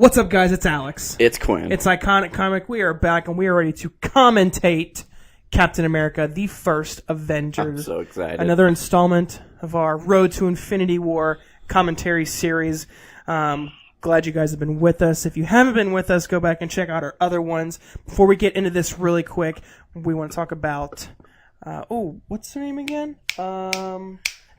What's up, guys? It's Alex. It's Quinn. It's Iconic Comic. We are back, and we are ready to commentate Captain America, the first Avengers. I'm so excited. Another installment of our Road to Infinity War commentary series. Glad you guys have been with us. If you haven't been with us, go back and check out our other ones. Before we get into this really quick, we want to talk about... what's their name again?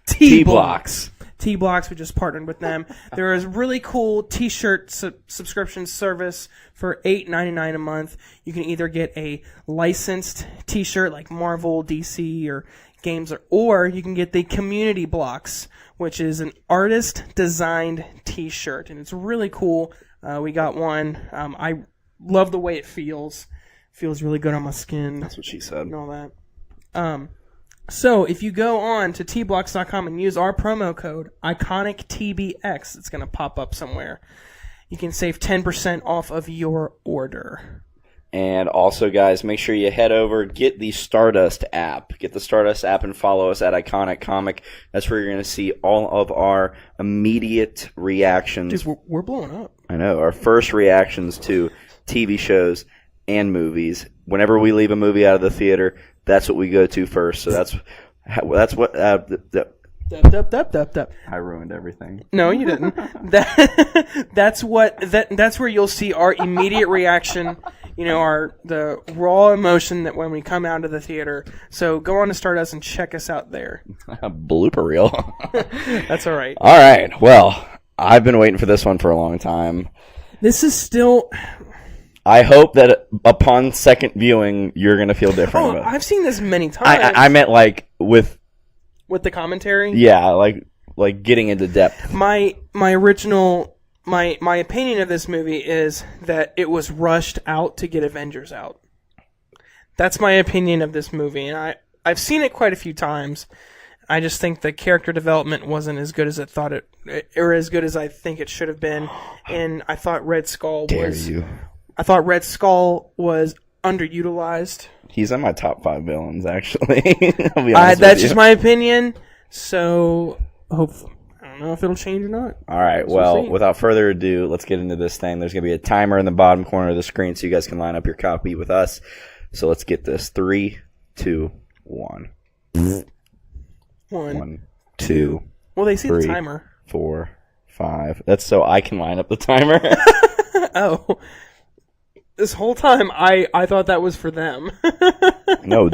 T-Blocks. T-Blocks, we just partnered with them. There is really cool t-shirt subscription service for $8.99 a month. You can either get a licensed t-shirt like Marvel, DC, or games, or you can get the community blocks, which is an artist-designed t-shirt, and it's really cool. We got one. I love the way it feels. Feels really good on my skin. That's what she said. And all that. So, if you go on to tblocks.com and use our promo code, IconicTBX, it's going to pop up somewhere. You can save 10% off of your order. And also, guys, make sure you head over, get the Stardust app. Get the Stardust app and follow us at Iconic Comic. That's where you're going to see all of our immediate reactions. Dude, we're blowing up. I know. Our first reactions to TV shows and movies. Whenever we leave a movie out of the theater, that's what we go to first. So that's what. I ruined everything. No, you didn't. That's where you'll see our immediate reaction. You know, the raw emotion that when we come out of the theater. So go on to Stardust and check us out there. A blooper reel. That's all right. All right. Well, I've been waiting for this one for a long time. This is still. I hope that upon second viewing, you're going to feel different. Oh, I've seen this many times. I meant like with the commentary. Yeah, like getting into depth. My original my opinion of this movie is that it was rushed out to get Avengers out. That's my opinion of this movie, and I've seen it quite a few times. I just think the character development wasn't as good as I thought or as good as I think it should have been, and I thought Red Skull was underutilized. He's in my top 5 villains, actually. I'll be honest that's just my opinion. So, hopefully, I don't know if it'll change or not. All right. Well, without further ado, let's get into this thing. There's going to be a timer in the bottom corner of the screen, so you guys can line up your copy with us. So let's get this. 3, 2, 1. 1, 2. Well, they see 3, the timer. 4, 5. That's so I can line up the timer. Oh. This whole time, I thought that was for them. No,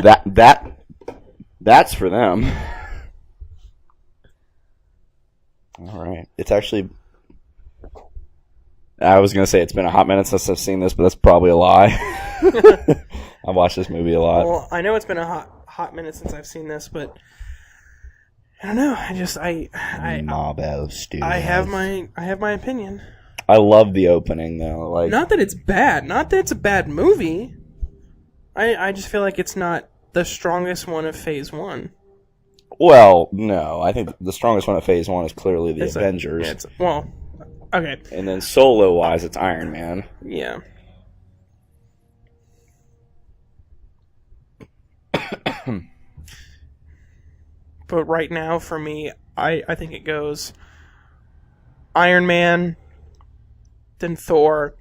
that's for them. All right. It's actually... I was going to say it's been a hot minute since I've seen this, but that's probably a lie. I've watched this movie a lot. Well, I know it's been a hot minute since I've seen this, but... I don't know. I have my opinion. I love the opening, though. Like, not that it's bad. Not that it's a bad movie. I just feel like it's not the strongest one of Phase 1. Well, no. I think the strongest one of Phase 1 is clearly the Avengers. Okay. And then solo-wise, it's Iron Man. Yeah. But right now, for me, I think it goes Iron Man, then Thor,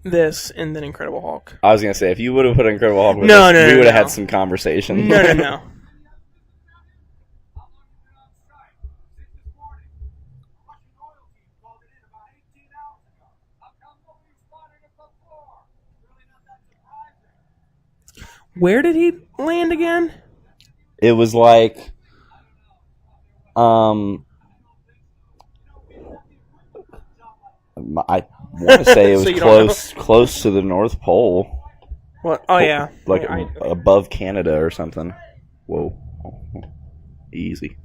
this, and then Incredible Hulk. I was going to say, if you would have put Incredible Hulk with us, we would have had some conversation. No. Where did he land again? It was like, I want to say it was close to the North Pole. What? Oh, yeah. Like above Canada or something. Whoa. Easy.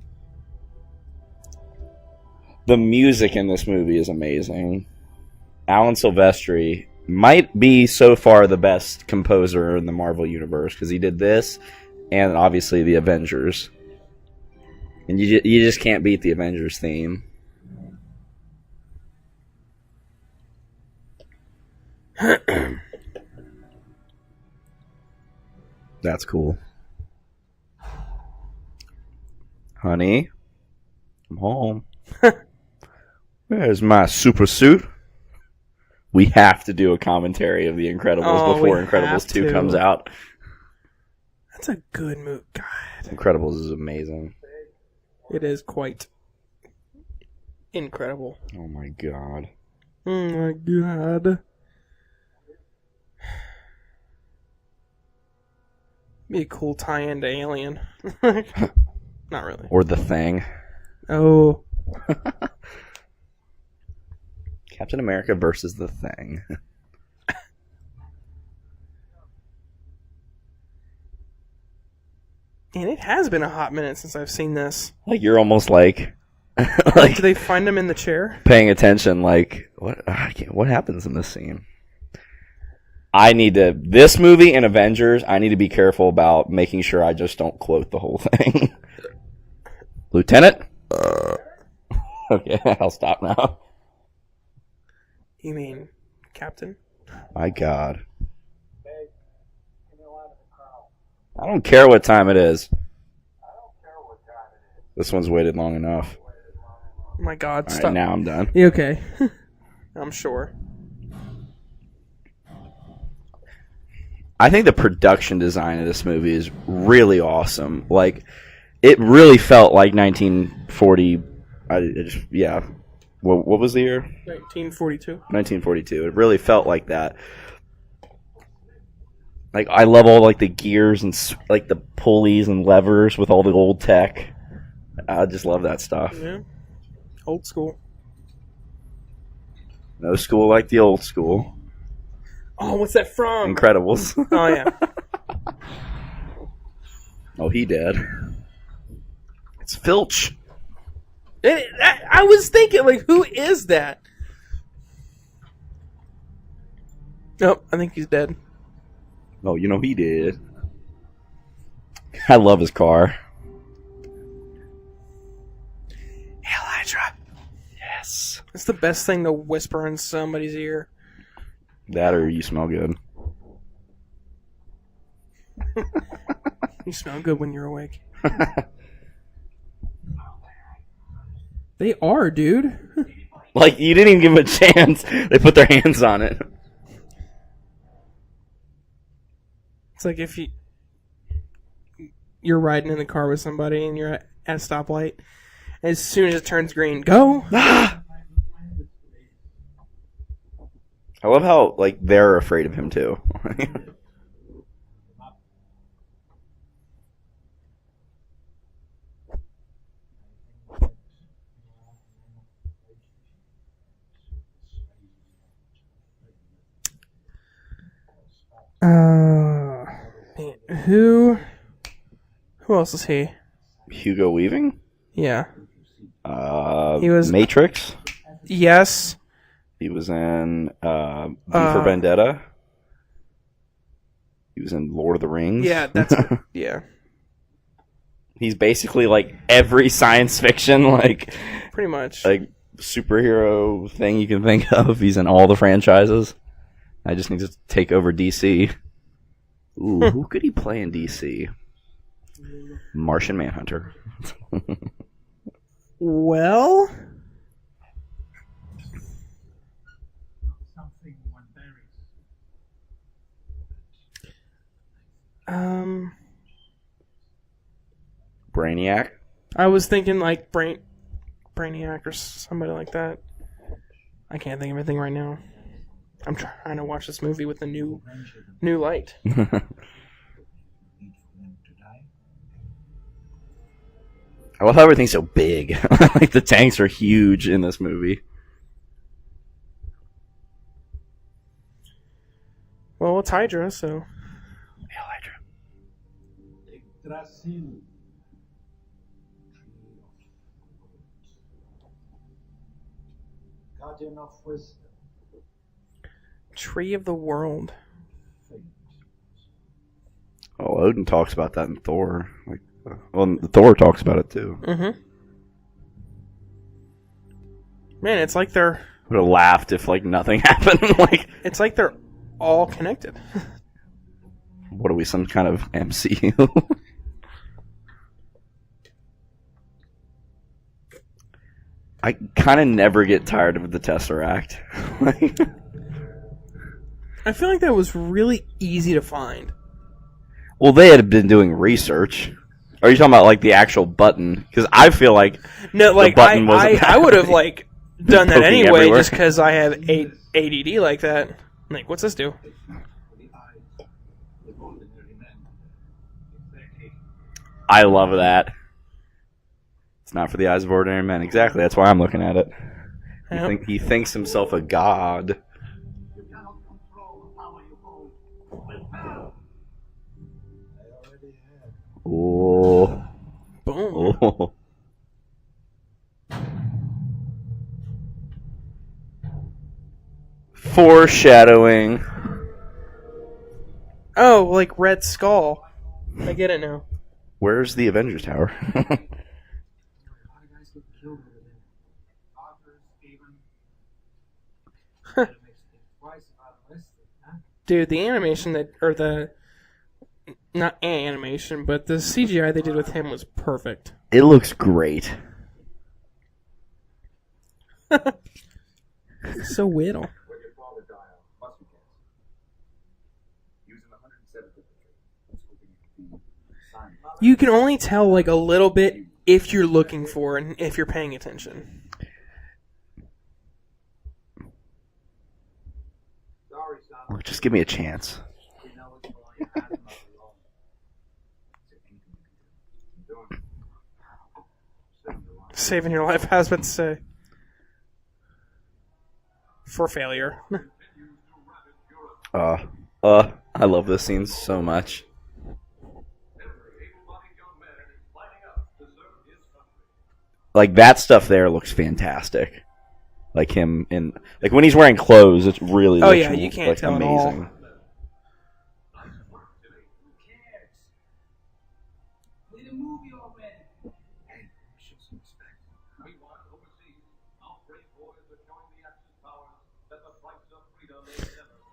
The music in this movie is amazing. Alan Silvestri might be so far the best composer in the Marvel Universe because he did this and obviously the Avengers. And you just can't beat the Avengers theme. That's cool. Honey, I'm home. Where's my super suit? We have to do a commentary of The Incredibles before Incredibles 2 comes out. That's a good movie. God. Incredibles is amazing. It is quite incredible. Oh my god. Oh my god. Be a cool tie-in to Alien. Not really. Or The Thing. Oh. Captain America versus The Thing. And it has been a hot minute since I've seen this. Like, you're almost like... Like, do they find him in the chair? Paying attention, like, what happens in this scene? This movie and Avengers, I need to be careful about making sure I just don't quote the whole thing. Lieutenant? Okay, I'll stop now. You mean Captain? My God. I don't care what time it is. This one's waited long enough. Oh my God, All stop. right, now I'm done. You okay? I'm sure. I think the production design of this movie is really awesome. Like, it really felt like 1940. Yeah. What was the year? 1942. 1942. It really felt like that. Like, I love all like the gears and like the pulleys and levers with all the old tech. I just love that stuff. Yeah. Old school. No school like the old school. Oh, what's that from? Incredibles. Oh, yeah. Oh, he did. It's Filch. I was thinking, like, who is that? Nope, I think he's dead. Oh, you know he did. I love his car. Hail Hydra. Yes. It's the best thing to whisper in somebody's ear. That or you smell good. You smell good when you're awake. They are, dude. Like, you didn't even give them a chance. They put their hands on it. It's like if you're riding in the car with somebody and you're at a stoplight. As soon as it turns green, go. I love how, like, they're afraid of him, too. Who else is he? Hugo Weaving? Yeah. He was Matrix. Yes. He was in V for Vendetta. He was in Lord of the Rings. Yeah, that's yeah. He's basically like every science fiction, like pretty much, like superhero thing you can think of. He's in all the franchises. I just need to take over DC. Ooh, who could he play in DC? Martian Manhunter. Well, Brainiac. I was thinking like Brainiac or somebody like that. I can't think of anything right now. I'm trying to watch this movie with the new light. I love how everything's so big. Like the tanks are huge in this movie. Well, it's Hydra, so. Hail Hydra. Guardian of wisdom. Tree of the World. Oh, Odin talks about that in Thor. Like, well, Thor talks about it too. Mm-hmm. Man, it's like they're. Would have laughed if like nothing happened. Like, it's like they're all connected. What are we, some kind of MCU? I kind of never get tired of the Tesseract. I feel like that was really easy to find. Well, they had been doing research. Are you talking about like the actual button? Because I feel like No, like the button wasn't I would have like done that poking anyway, everywhere. just because I have ADD like that. Like, what's this do? I love that. It's not for the eyes of ordinary men. Exactly. That's why I'm looking at it. Yep. He thinks himself a god. Oh. Boom. Oh. Foreshadowing. Oh, like Red Skull. I get it now. Where's the Avengers Tower? Dude, the animation not animation, but the CGI they did with him was perfect. It looks great. So little. You can only tell like a little bit if you're looking for it and if you're paying attention. Just give me a chance. Saving your life, I was about to say. For failure. I love this scene so much. Like that stuff there looks fantastic. Like him in like when he's wearing clothes, it really looks yeah, you can't like tell at amazing.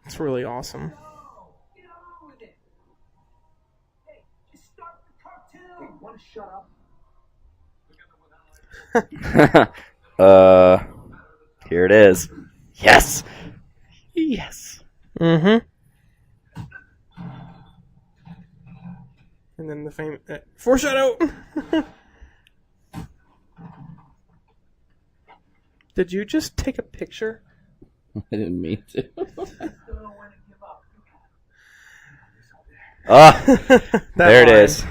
It's really awesome. Here it is. Yes. Yes. Mm-hmm. And then the famous foreshadow. Did you just take a picture? I didn't mean to. There it is.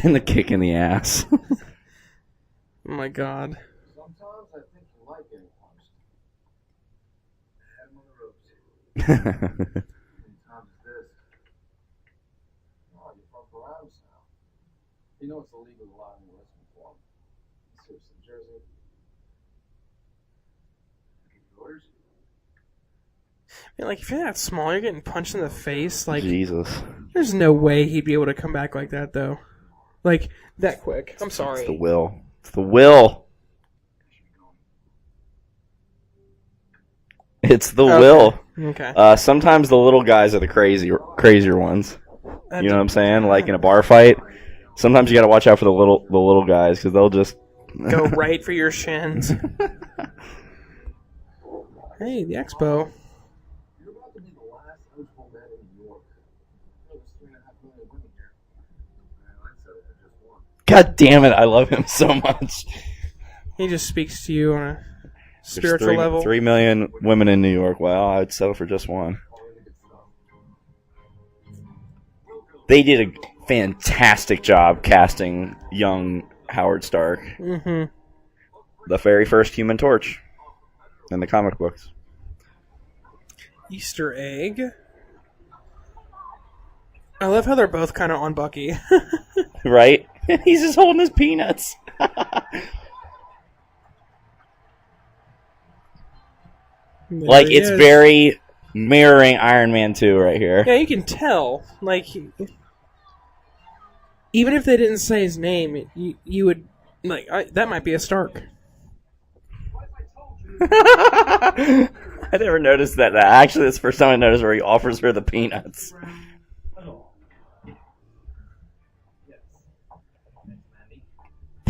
And the kick in the ass. Oh my god. Sometimes I think you like getting punched. Had him on the ropes. Many times as this. Oh, you're from Paramus now. You know it's illegal to lie in the wrestling form. Seriously, Jersey. Give you orders? Man, like if you're that small, you're getting punched in the face. Like, Jesus. there's no way he'd be able to come back like that, though. Like that quick. I'm sorry. It's the will. It's the will. It's the will. Okay. Sometimes the little guys are the crazier ones. You know what I'm saying? Like in a bar fight, sometimes you got to watch out for the little guys because they'll just Go right for your shins. Hey, the expo. You're about to be the last eligible man in New York. There's 3.5 million women here. I said it for just one. God damn it! I love him so much. He just speaks to you on a There's spiritual level. 3 million women in New York. Well, I'd settle for just one. They did a fantastic job casting young Howard Stark. Mm-hmm. The very first Human Torch in the comic books. Easter egg. I love how they're both kind of on Bucky. Right? He's just holding his peanuts. Like, There he it's is. very mirroring Iron Man 2 right here. Yeah, you can tell. Like, even if they didn't say his name, you would like that might be a Stark. I never noticed that. Actually, it's the first time I noticed where he offers her the peanuts.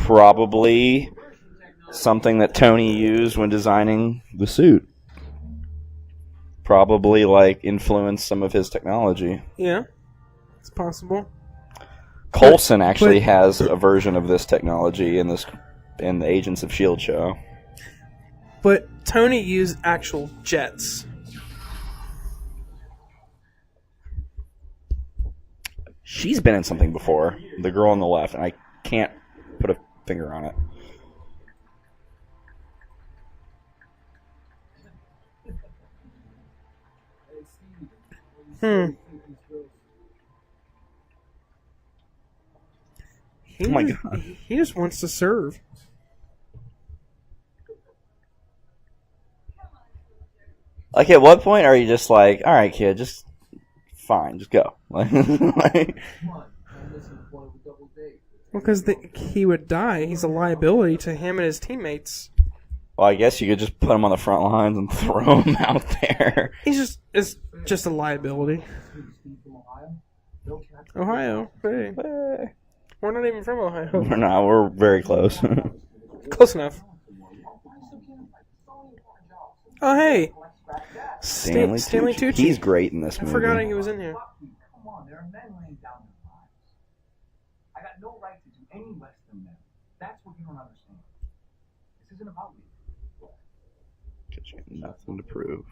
probably something that Tony used when designing the suit. Probably like influenced some of his technology. Yeah, it's possible. Coulson actually has a version of this technology in the Agents of S.H.I.E.L.D. show. But Tony used actual jets. She's been in something before. The girl on the left, and I can't put a finger on it. Oh my God. He just wants to serve. Like, at what point are you just like, all right, kid, just fine, just go. Because he would die. He's a liability to him and his teammates. Well, I guess you could just put him on the front lines and throw him out there. It's just a liability. Ohio. Hey. We're not even from Ohio. We're not. We're very close. Close enough. Oh, hey. Stanley Tucci. Tucci. He's great in this movie. I forgot he was in here. Come on, there are men laying down their lives. I got no right to do any less than them. That's what you don't understand. This isn't about me. Because you have nothing to prove.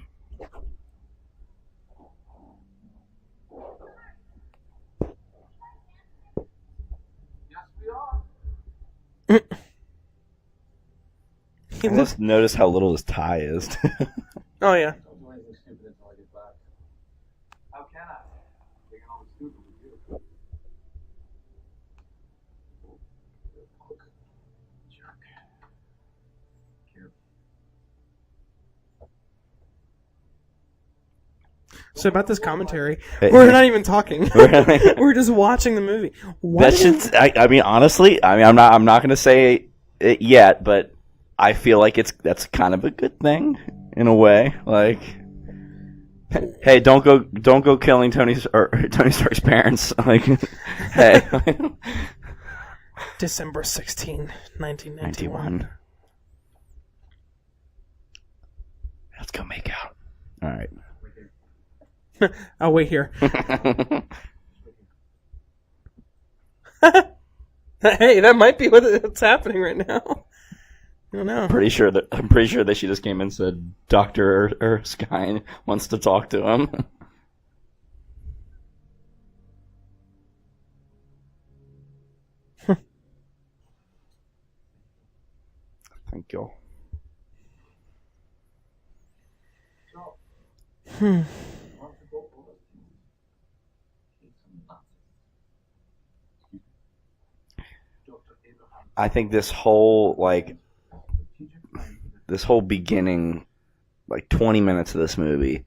Yes, we are. I just notice how little his tie is. Oh, yeah. Don't do anything stupid until I get back. How can I? They can always stupid with you. Jerk. So about this commentary, Hey. we're not even talking. We're just watching the movie. I mean, honestly, I'm not going to say it yet, but I feel like that's kind of a good thing in a way. Like, hey, don't go killing Tony Stark's parents. Like, hey, December 16, 1991. Let's go make out. All right. I'll wait here. Hey, that might be what's happening right now. I don't know. I'm pretty sure that she just came and said Dr. Erskine wants to talk to him. Thank you. I think this whole beginning, 20 minutes of this movie,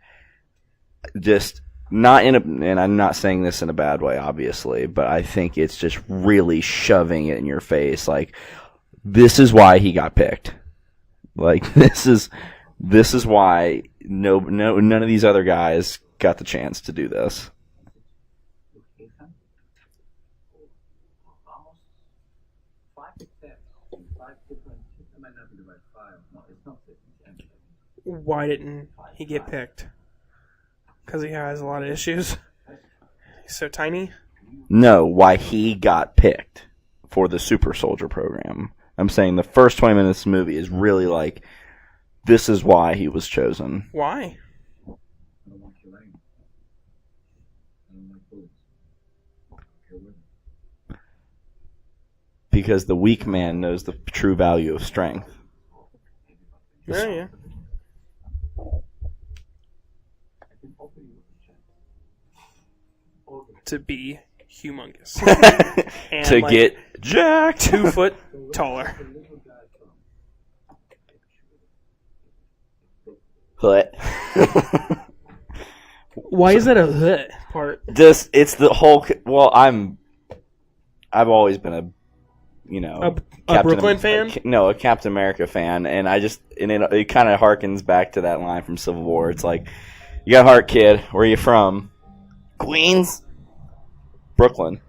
just not and I'm not saying this in a bad way, obviously, but I think it's just really shoving it in your face. Like, this is why he got picked. Like, this is why none of these other guys got the chance to do this. Why didn't he get picked? Because he has a lot of issues. He's so tiny. No, why he got picked for the Super Soldier program. I'm saying the first 20 minutes of the movie is really like, this is why he was chosen. Why? Because the weak man knows the true value of strength. Yeah. To be humongous. And to get jacked. 2 foot taller. Hut. Why is that a hut part? It's the whole. Well, I've always been a Brooklyn fan? No, a Captain America fan, and it kind of harkens back to that line from Civil War. It's like, you got heart, kid. Where are you from? Queens, Brooklyn.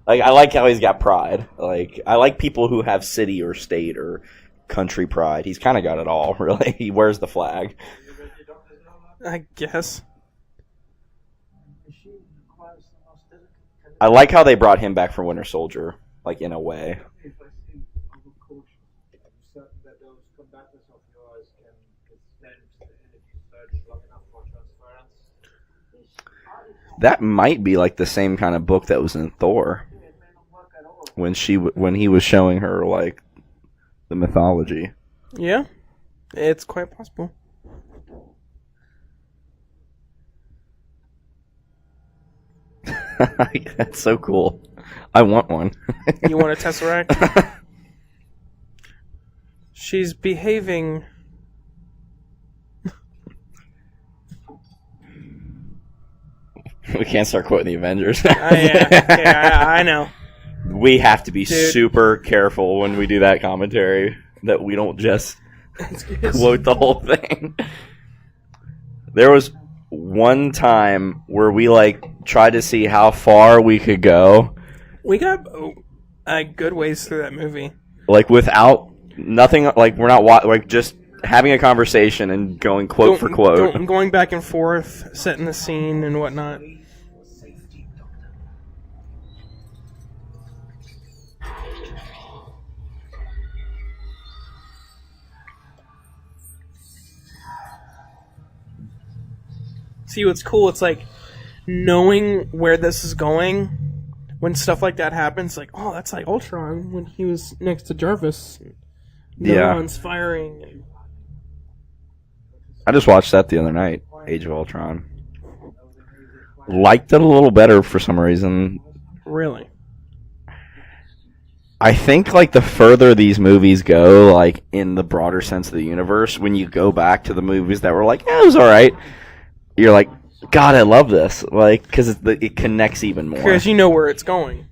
Like, I like how he's got pride. Like, I like people who have city or state or country pride. He's kind of got it all, really. He wears the flag. I guess. I like how they brought him back for Winter Soldier, like, in a way. That might be like the same kind of book that was in Thor when he was showing her like the mythology. Yeah, it's quite possible. That's so cool. I want one. You want a Tesseract? She's behaving. We can't start quoting the Avengers. I know. We have to be Dude. super careful when we do that commentary that we don't just quote the whole thing. There was one time where we like tried to see how far we could go. We got a good ways through that movie. Like without nothing, like we're not like just having a conversation and going quote for quote. Going back and forth, setting the scene and whatnot. See, what's cool, it's like knowing where this is going when stuff like that happens, like, oh, that's like Ultron when he was next to Jarvis. Neurons firing. I just watched that the other night, Age of Ultron. Liked it a little better for some reason. Really? I think like the further these movies go, like in the broader sense of the universe, when you go back to the movies that were like, it was all right, you're like, God, I love this, like because it connects even more. Because you know where it's going.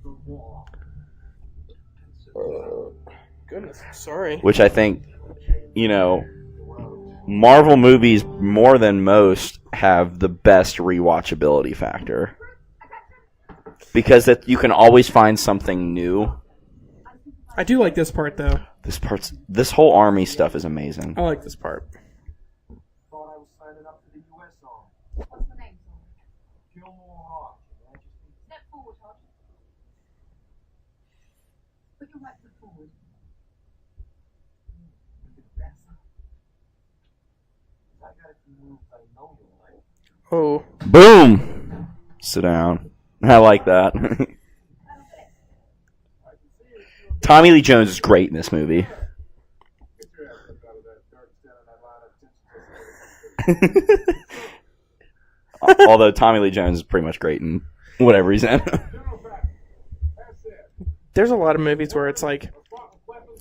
Goodness, sorry. Which I think, you know, Marvel movies more than most have the best rewatchability factor because that you can always find something new. I do like this part though. This whole army stuff is amazing. I like this part. What's the name, sir? Step forward, Hodge. Put your right foot forward. Oh. Boom! Sit down. I like that. Tommy Lee Jones is great in this movie. Although Tommy Lee Jones is pretty much great in whatever he's in. There's a lot of movies where it's like,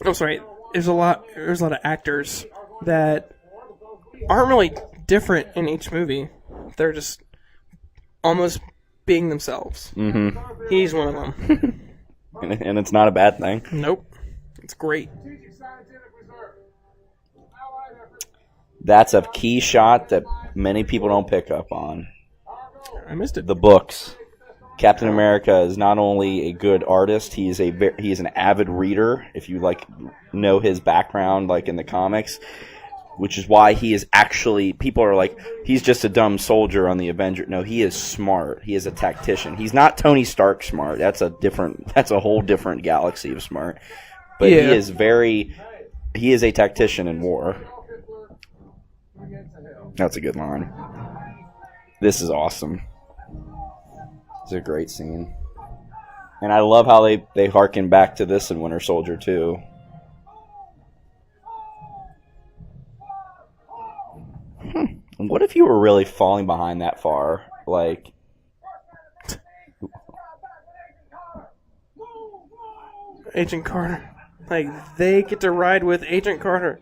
oh, sorry. There's a lot of actors that aren't really different in each movie. They're just almost being themselves. Mm-hmm. He's one of them. And it's not a bad thing. Nope. It's great. That's a key shot that many people don't pick up on. I missed it. The books. Captain America is not only a good artist, he is an avid reader. If you like know his background, like in the comics, which is why he is actually. People are like, he's just a dumb soldier on the Avenger. No, he is smart. He is a tactician. He's not Tony Stark smart. That's a whole different galaxy of smart. But yeah. He is a tactician in war. That's a good line. This is awesome. It's a great scene. And I love how they harken back to this in Winter Soldier, too. What if you were really falling behind that far? Like... Agent Carter. Like, they get to ride with Agent Carter.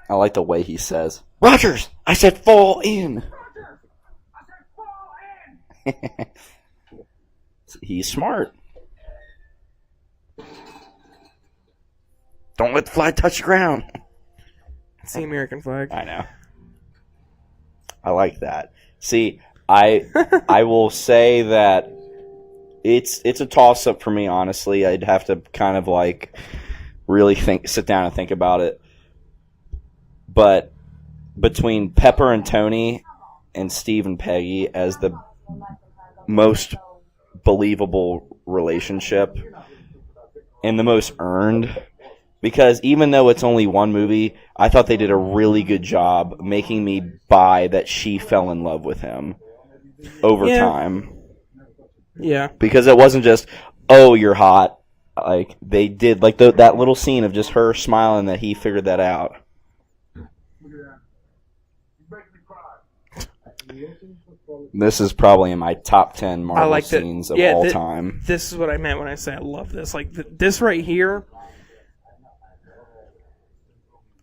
I like the way he says, Rogers, I said fall in. He's smart. Don't let the flag touch the ground. It's the American flag. I know. I like that. See, I will say that it's a toss up for me. Honestly, I'd have to kind of like really sit down and think about it. But between Pepper and Tony and Steve and Peggy as the most believable relationship and the most earned, because even though it's only one movie, I thought they did a really good job making me buy that she fell in love with him over time. Yeah. Because it wasn't just, oh, you're hot. Like, they did, like, that little scene of just her smiling that he figured that out. This is probably in my top 10 Marvel scenes of all time. This is what I meant when I say I love this. Like, this right here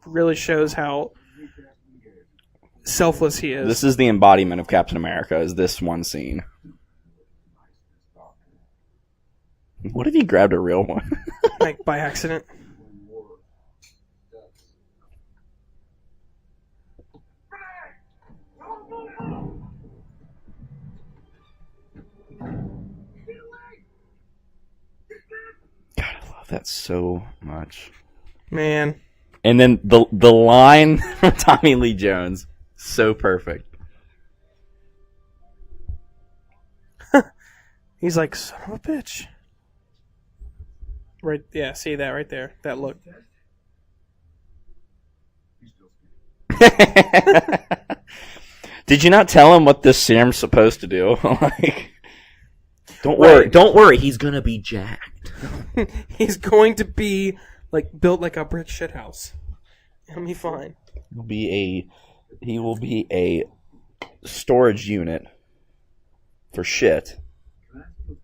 really shows how selfless he is. This is the embodiment of Captain America, is this one scene. What if he grabbed a real one? Like, by accident. God, I love that so much. Man. And then the line from Tommy Lee Jones, so perfect. He's like, son of a bitch. Right, yeah, see that right there. That look. Did you not tell him what this serum's supposed to do? Like, don't worry, he's gonna be jacked. He's going to be like built like a brick shit house. He'll be fine. He will be a storage unit for shit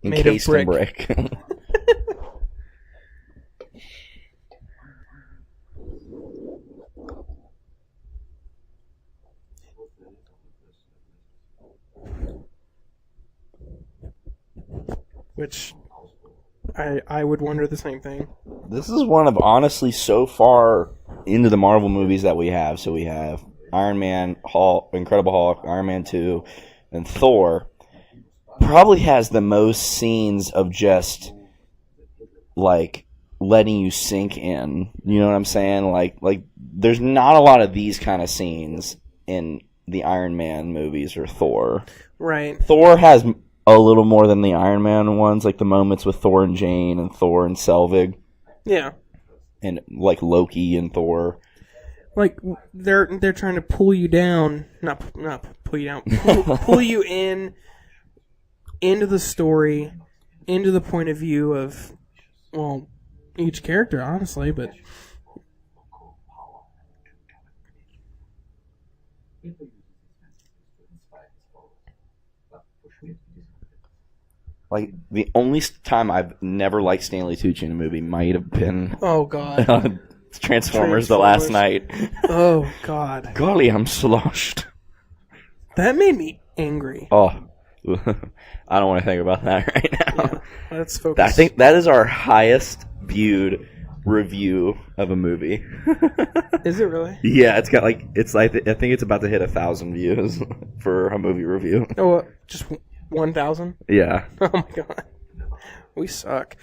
encased in brick. Which I would wonder the same thing. This is one of, honestly, so far into the Marvel movies that we have. So we have Iron Man, Hulk, Incredible Hulk, Iron Man 2, and Thor. Probably has the most scenes of just, like, letting you sink in. You know what I'm saying? Like there's not a lot of these kind of scenes in the Iron Man movies or Thor. Right. Thor has a little more than the Iron Man ones, like the moments with Thor and Jane and Thor and Selvig. Yeah. And like Loki and Thor. Like they're trying to pull you down, not pull you down, pull you into the story, into the point of view of, well, each character, honestly, but like the only time I've never liked Stanley Tucci in a movie might have been oh god, Transformers: The Last Night. Oh god, golly, I'm sloshed. That made me angry. Oh, I don't want to think about that right now. Yeah, let's focus. I think that is our highest viewed review of a movie. Is it really? Yeah, it's got like I think it's about to hit 1,000 views for a movie review. Oh, just 1,000? Yeah. Oh my god, we suck.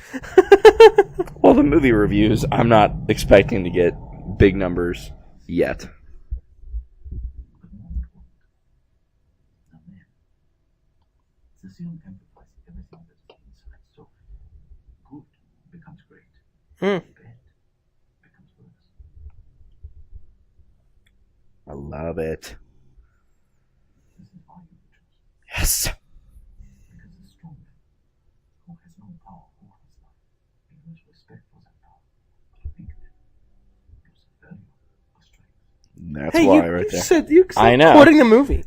Well, the movie reviews, I'm not expecting to get big numbers yet. I love it. Yes. That's hey, why you, right you there. said you I know. quoting the movie.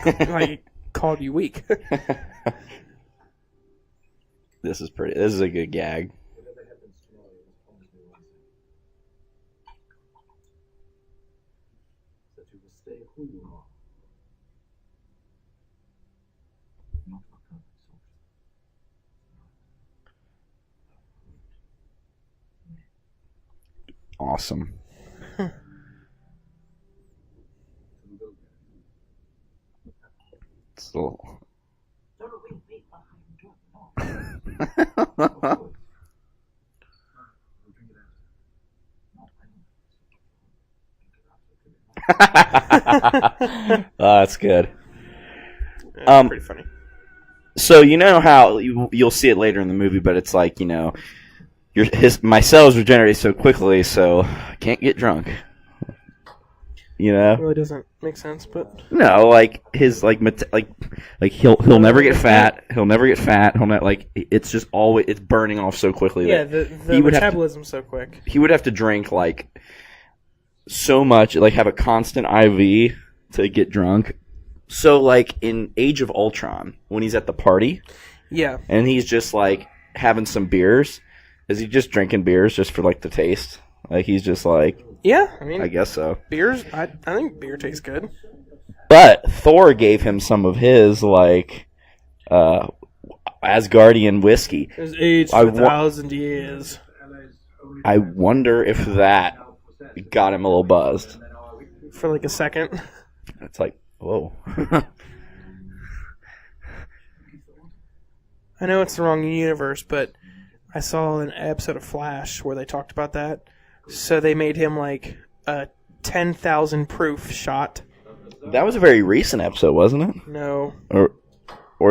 Like called you weak. This is pretty. This is a good gag. you will stay who you are. Not a perfect soldier. Awesome. Still. That's good. Pretty funny. So you know how you'll see it later in the movie, but it's like, my cells regenerate so quickly, so I can't get drunk. It really doesn't make sense, but No, like his like he'll never get fat. He'll never get fat. He'll not it's just always it's burning off so quickly. yeah, that the he would have to- metabolism's so quick. he would have to drink like so much, like have a constant IV to get drunk. So like in Age of Ultron, when he's at the party Yeah, and he's just like having some beers, is he just drinking beers just for like the taste? Like he's just like, yeah. I mean, I guess so. beers. I think beer tastes good. But Thor gave him some of his like Asgardian whiskey. It was aged I for wa- 1,000 years. I wonder if that got him a little buzzed. For like a second. It's like, whoa. I know it's the wrong universe, but I saw an episode of Flash where they talked about that. So they made him like a 10,000 proof shot. That was a very recent episode, wasn't it? No. Or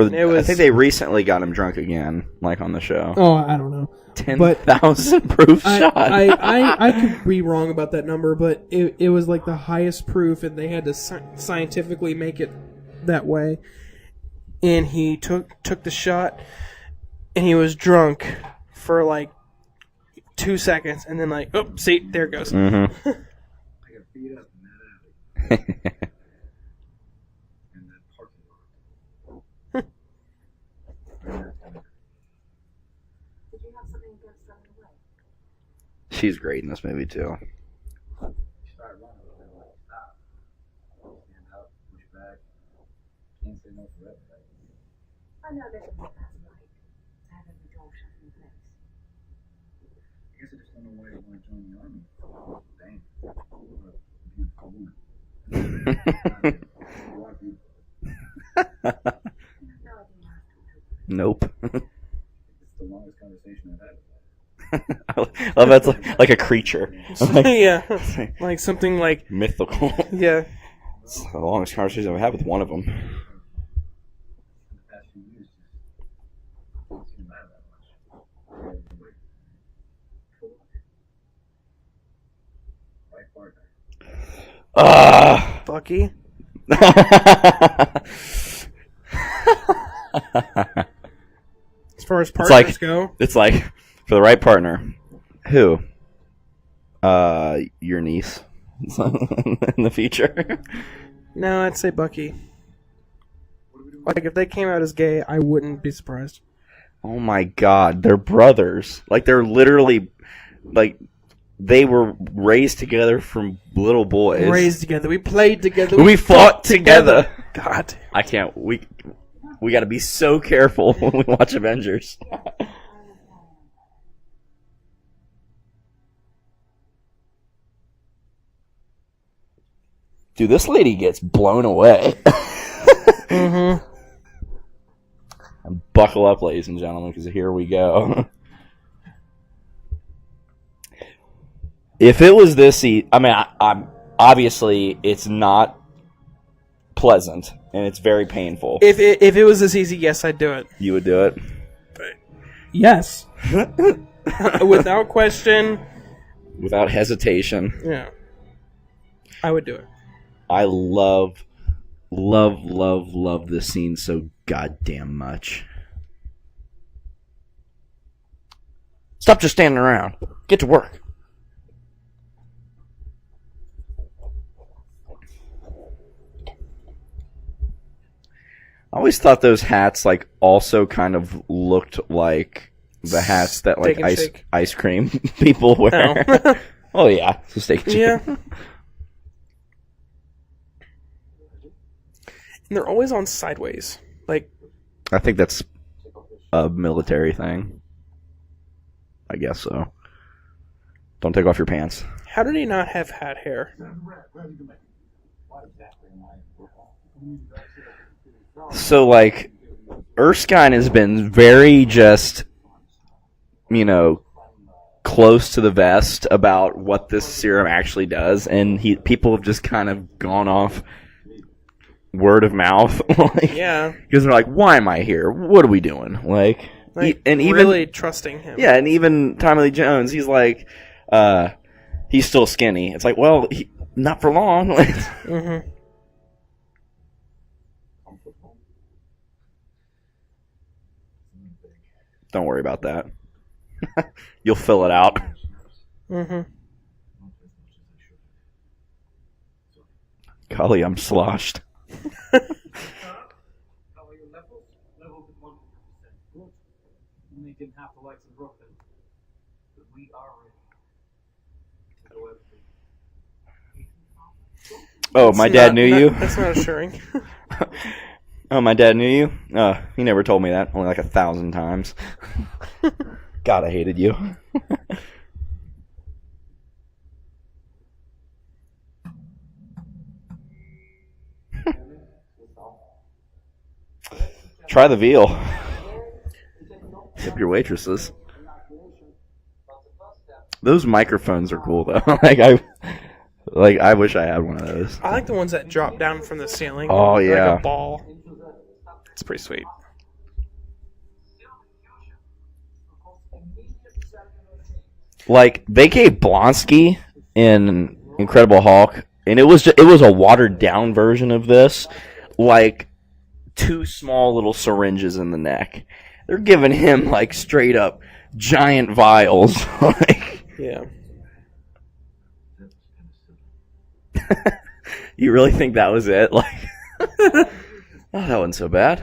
It was- I think they recently got him drunk again, like on the show. Oh, I don't know. 10,000 proof shot. I could be wrong about that number, but it was like the highest proof, and they had to scientifically make it that way. And he took the shot, and he was drunk for like 2 seconds, and then like, oh, see, there it goes. Mm-hmm. I got beat up in that alley. In that parking lot. Did you have something against running away? She's great in this movie too. You start running, they're like, stop. Stand up, push back. Can't say no forever, right? I know there's a bit that's like to have every door shut in your face. I guess I just don't know why you want to join the army. Dang. What a beautiful woman. You are beautiful. No idea how to talk to Nope. It's the longest conversation I've had. I love that's like a creature. Like, Yeah. Like something like, mythical. yeah. It's the longest conversation I've had with one of them. In the past few years, just don't seem to matter that much. Right partner. Bucky. As far as partners like- go, It's like, for the right partner. Who? Your niece. In the future. no, I'd say Bucky. Like, if they came out as gay, I wouldn't be surprised. Oh my god, they're brothers. Like, they're literally, like, they were raised together from little boys. Raised together. We played together. We fought together. God. I can't, we gotta be so careful when we watch Avengers. Dude, this lady gets blown away. Mm-hmm. Buckle up, ladies and gentlemen, because here we go. If it was this, I'm obviously it's not pleasant and it's very painful. If it was this easy, yes, I'd do it. You would do it. Yes. Without question, Without hesitation. yeah. I would do it. I love this scene so goddamn much. Stop just standing around. Get to work. I always thought those hats like also kind of looked like the hats that like Steak and shake. ice cream people wear. Oh. Oh yeah, it's a steak and shake. Yeah. And they're always on sideways. Like, I think that's a military thing. I guess so. Don't take off your pants. how did he not have hat hair? So, like, Erskine has been very just, you know, close to the vest about what this serum actually does, and people have just kind of gone off word of mouth. Like, Yeah. because they're like, why am I here? What are we doing? Like, and even really trusting him. yeah, and even Tommy Lee Jones, he's like, he's still skinny. It's like, well, not for long. Mm-hmm. Don't worry about that. You'll fill it out. Mm-hmm. Golly, I'm sloshed. We didn't have the lights in Brooklyn, but we are ready to go everything. Oh, my dad knew you? That's not assuring. Oh, my dad knew you? Oh, he never told me that. Only like 1,000 times. God, I hated you. Try the veal. Tip your waitresses. Those microphones are cool though. I wish I had one of those. I like the ones that drop down from the ceiling. Oh, yeah. Like a ball. It's pretty sweet. Like, they gave Blonsky in Incredible Hulk, and it was a watered down version of this, like 2 small little syringes in the neck. They're giving him like straight up giant vials. Like, Yeah. you really think that was it? Like, oh, that wasn't so bad.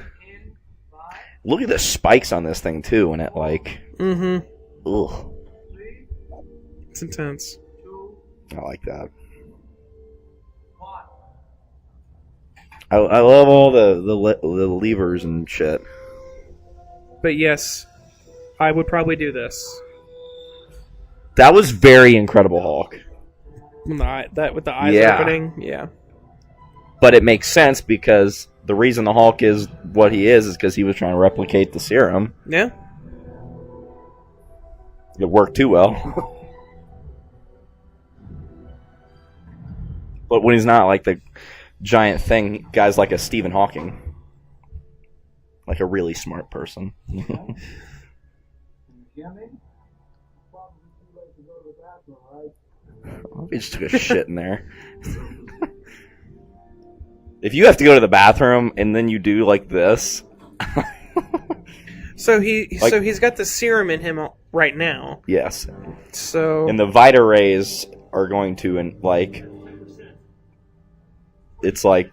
Look at the spikes on this thing too, and it like, Mm-hmm. ugh, It's intense. I like that. I love all the levers and shit. But yes, I would probably do this. That was very Incredible Hulk. With the eyes Yeah. opening. Yeah. But it makes sense because the reason the Hulk is what he is because he was trying to replicate the serum. Yeah. It worked too well. But when he's not like the giant thing, guys like a Stephen Hawking. Like a really smart person. You hear me? Probably too late to go to the bathroom, right? He just took a shit in there. If you have to go to the bathroom and then you do like this. So he's got the serum in him right now. Yes. So And the Vita rays are going to, it's like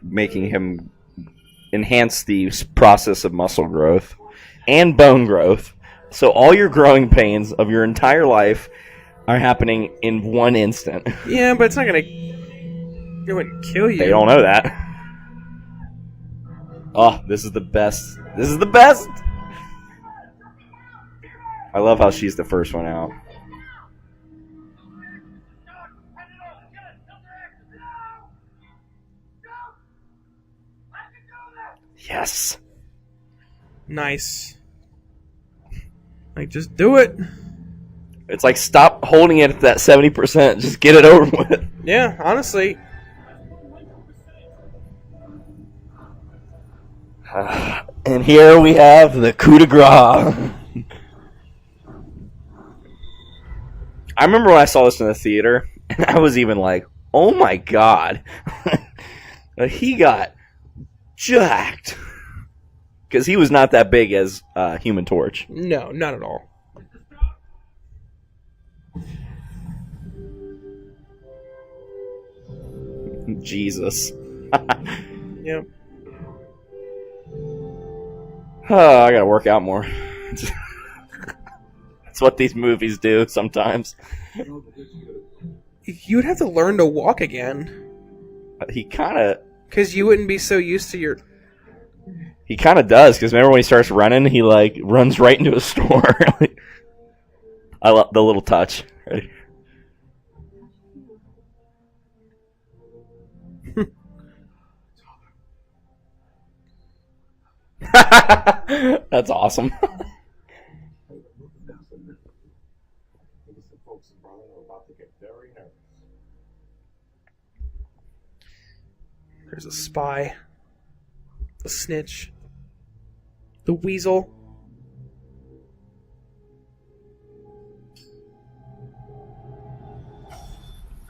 making him enhance the process of muscle growth and bone growth. So all your growing pains of your entire life are happening in one instant. yeah, but it's not it wouldn't kill you. They don't know that. Oh, this is the best. This is the best. I love how she's the first one out. Yes. Nice. Like, just do it. It's like, stop holding it at that 70%. Just get it over with. Yeah, honestly. And here we have the coup de grace. I remember when I saw this in the theater, and I was even like, oh my god. He got jacked. Because he was not that big as Human Torch. No, not at all. Jesus. Yep. Oh, I gotta work out more. That's what these movies do sometimes. You would have to learn to walk again. He kind of Because you wouldn't be so used to your... He kind of does, because remember when he starts running, he like runs right into a store. I love the little touch. Ready? That's awesome. There's a spy. The snitch. The weasel.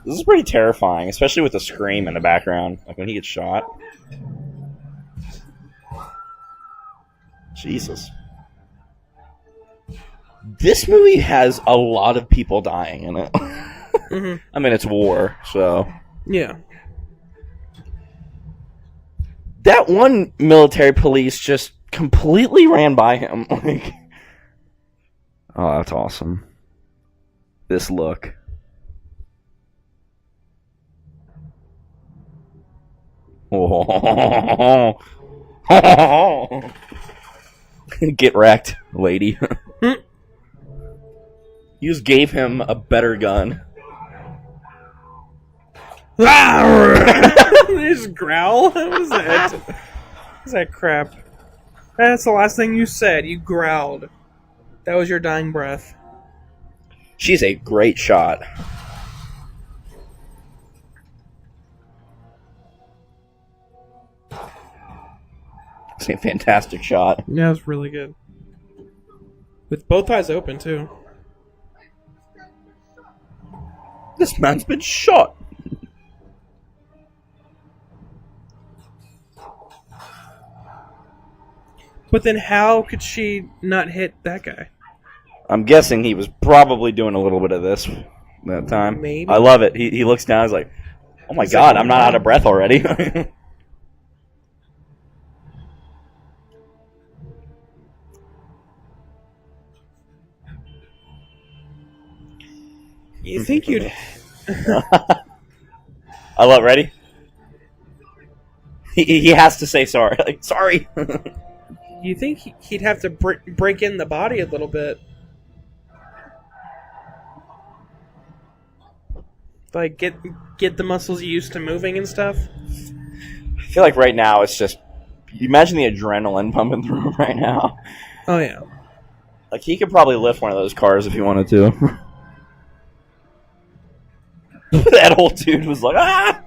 This is pretty terrifying, especially with the scream in the background, like when he gets shot. Jesus. This movie has a lot of people dying in it. Mm-hmm. I mean, it's war, so... Yeah. That one military police just completely ran by him. Like, oh, that's awesome. This look. Oh. Get wrecked, lady. You just gave him a better gun. They just growl? What was that? What was that crap? That's the last thing you said. You growled. That was your dying breath. She's a great shot. It's a fantastic shot. Yeah, it was really good. With both eyes open, too. This man's been shot. But then how could she not hit that guy? I'm guessing he was probably doing a little bit of this that time. Maybe. I love it. He looks down. He's like, "Oh my god, I'm not out of breath already." You think you'd... I love. Ready? He has to say sorry. Like, sorry. You think he'd have to break in the body a little bit? Like, get the muscles used to moving and stuff? I feel like right now it's just... You imagine the adrenaline pumping through him right now. Oh, yeah. Like, he could probably lift one of those cars if he wanted to. That old dude was like, ah!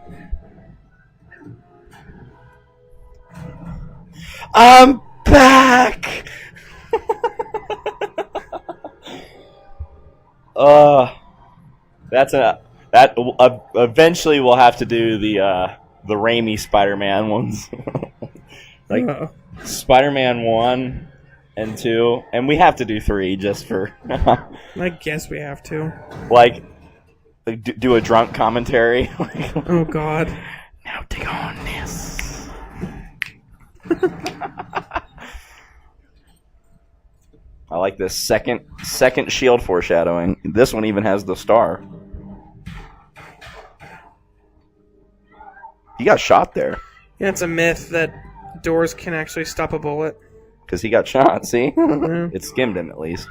I'm back! Eventually we'll have to do the Raimi Spider-Man ones. Like, Spider-Man 1 and 2, and we have to do 3 just for... I guess we have to. like do a drunk commentary. Oh, God. Now take on this. I like this second shield foreshadowing. This one even has the star. He got shot there. Yeah, it's a myth that doors can actually stop a bullet. Because he got shot, see? Yeah. It skimmed him at least.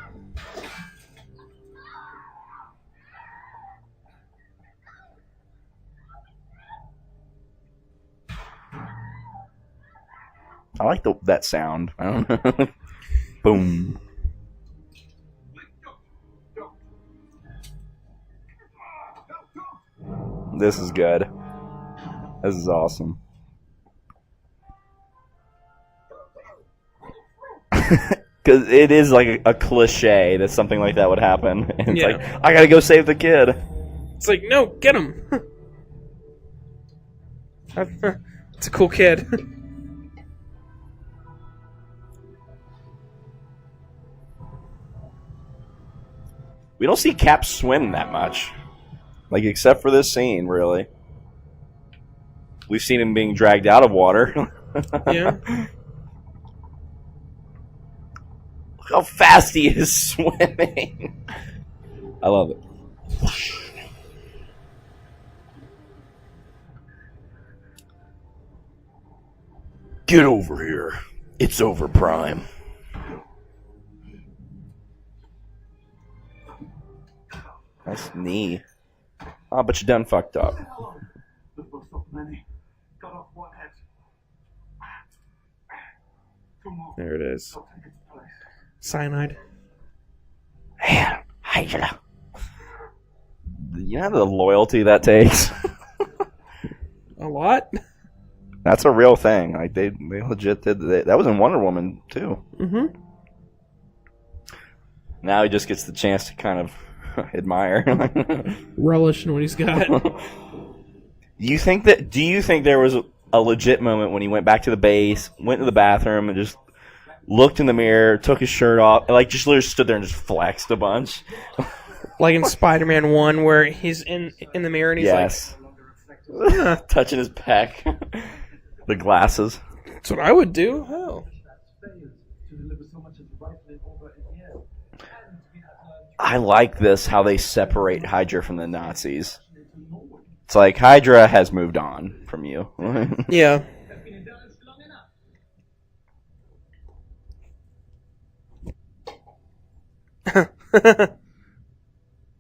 I like that sound. I don't know. Boom. This is good. This is awesome. Because it is like a cliche that something like that would happen. And it's like, I gotta go save the kid. It's like, no, get him. It's a cool kid. We don't see Cap swim that much. Like, except for this scene, really. We've seen him being dragged out of water. Yeah. Look how fast he is swimming. I love it. Get over here. It's over, Prime. Nice knee. Oh, but you done fucked up. The first of many. Cut off one head. Two more. There it is. They'll take its place. Cyanide. Man, Hydra. You know the loyalty that takes? A lot? That's a real thing. Like they legit did that was in Wonder Woman too. Mm-hmm. Now he just gets the chance to kind of admire. Relish in what he's got. Do you think there was a legit moment when he went back to the base, went to the bathroom, and just looked in the mirror, took his shirt off, and like just literally stood there and just flexed a bunch? Like in Spider-Man 1 where he's in the mirror and he's like touching his pec. The glasses. That's what I would do. Hell. I like this, how they separate Hydra from the Nazis. It's like Hydra has moved on from you. Yeah.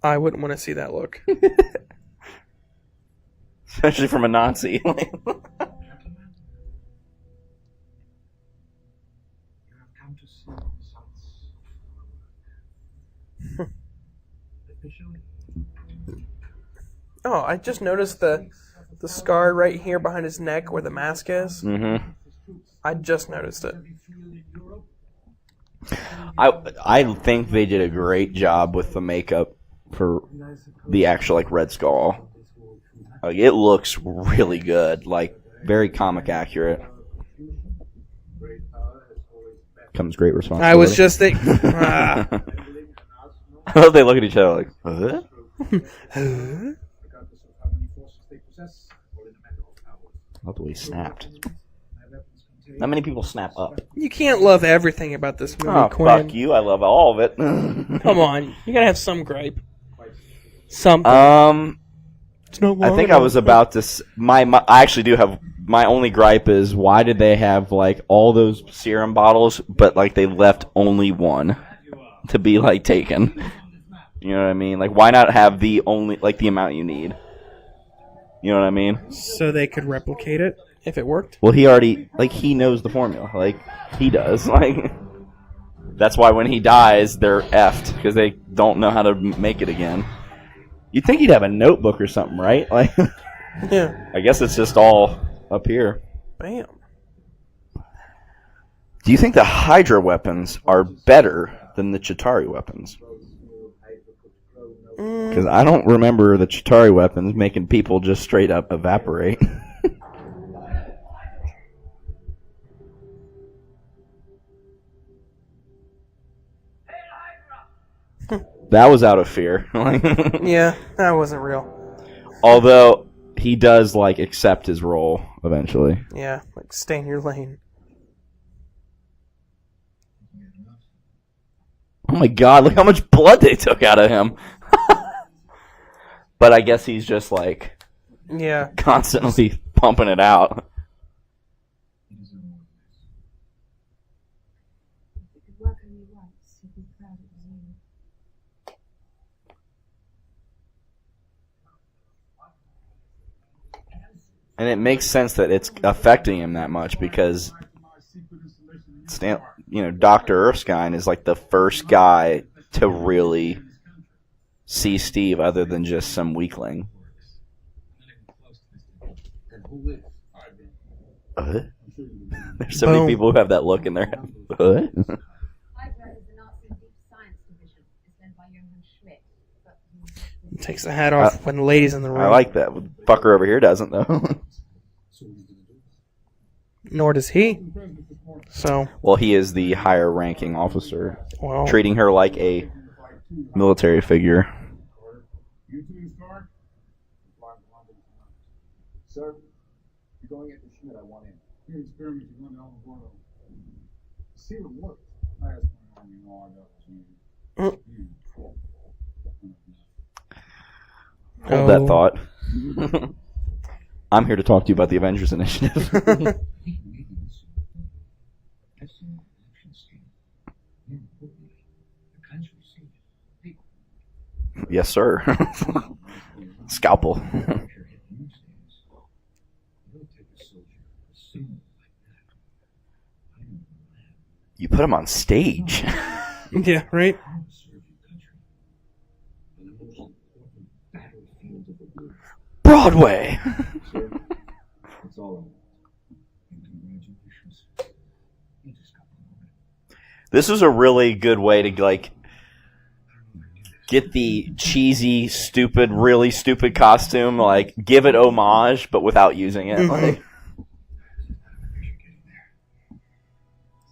I wouldn't want to see that look. Especially from a Nazi. Oh, I just noticed the scar right here behind his neck where the mask is. Mm-hmm. I just noticed it. I think they did a great job with the makeup for the actual like Red Skull. Like it looks really good, like very comic accurate. Comes great responsibility. I was just thinking. They look at each other like, huh? Love the way he snapped. Not many people snap up. You can't love everything about this movie, Oh, Quinn. fuck you. I love all of it. Come on. You gotta have some gripe. Something. It's not I think I was about to... I actually do have... My only gripe is, why did they have, like, all those serum bottles, but, like, they left only one to be, like, taken? You know what I mean? Like, why not have the only... Like, the amount you need? You know what I mean? So they could replicate it if it worked? Well, he already... Like, he knows the formula. Like, he does. Like... That's why when he dies, they're effed, because they don't know how to make it again. You'd think he'd have a notebook or something, right? Like, Yeah. I guess it's just all up here. Bam. Do you think the Hydra weapons are better than the Chitauri weapons? Because I don't remember the Chitauri weapons making people just straight up evaporate. That was out of fear. Yeah, that wasn't real. Although he does like accept his role eventually. Yeah, like stay in your lane. Oh my god, look how much blood they took out of him. But I guess he's just like Yeah. constantly pumping it out. If it could work only once, he'd be proud it was you. And it makes sense that it's affecting him that much because Dr. Erskine is like the first guy to really see Steve other than just some weakling. There's so many people who have that look in their head. Hydra is the Nazi Deep Science Division. It's led by Johann Schmidt. But Takes the hat off when the lady's in the room. I like that. Fucker over here doesn't, though. Nor does he. So, Well, he is the higher ranking officer, well, treating her like a military figure. You two start. Sir, you're going after Schmidt. I want in. Your experiment, you're going to Alabama. See what worked. I asked my army, all I got was you. Hold that thought. I'm here to talk to you about the Avengers Initiative. Yes, sir. Scalpel. You put him on stage. Yeah, right? Broadway. That's all I want. And congratulations. You just got promoted. This is a really good way to like get the cheesy, stupid, really stupid costume, like give it homage, but without using it. Mhm. Like,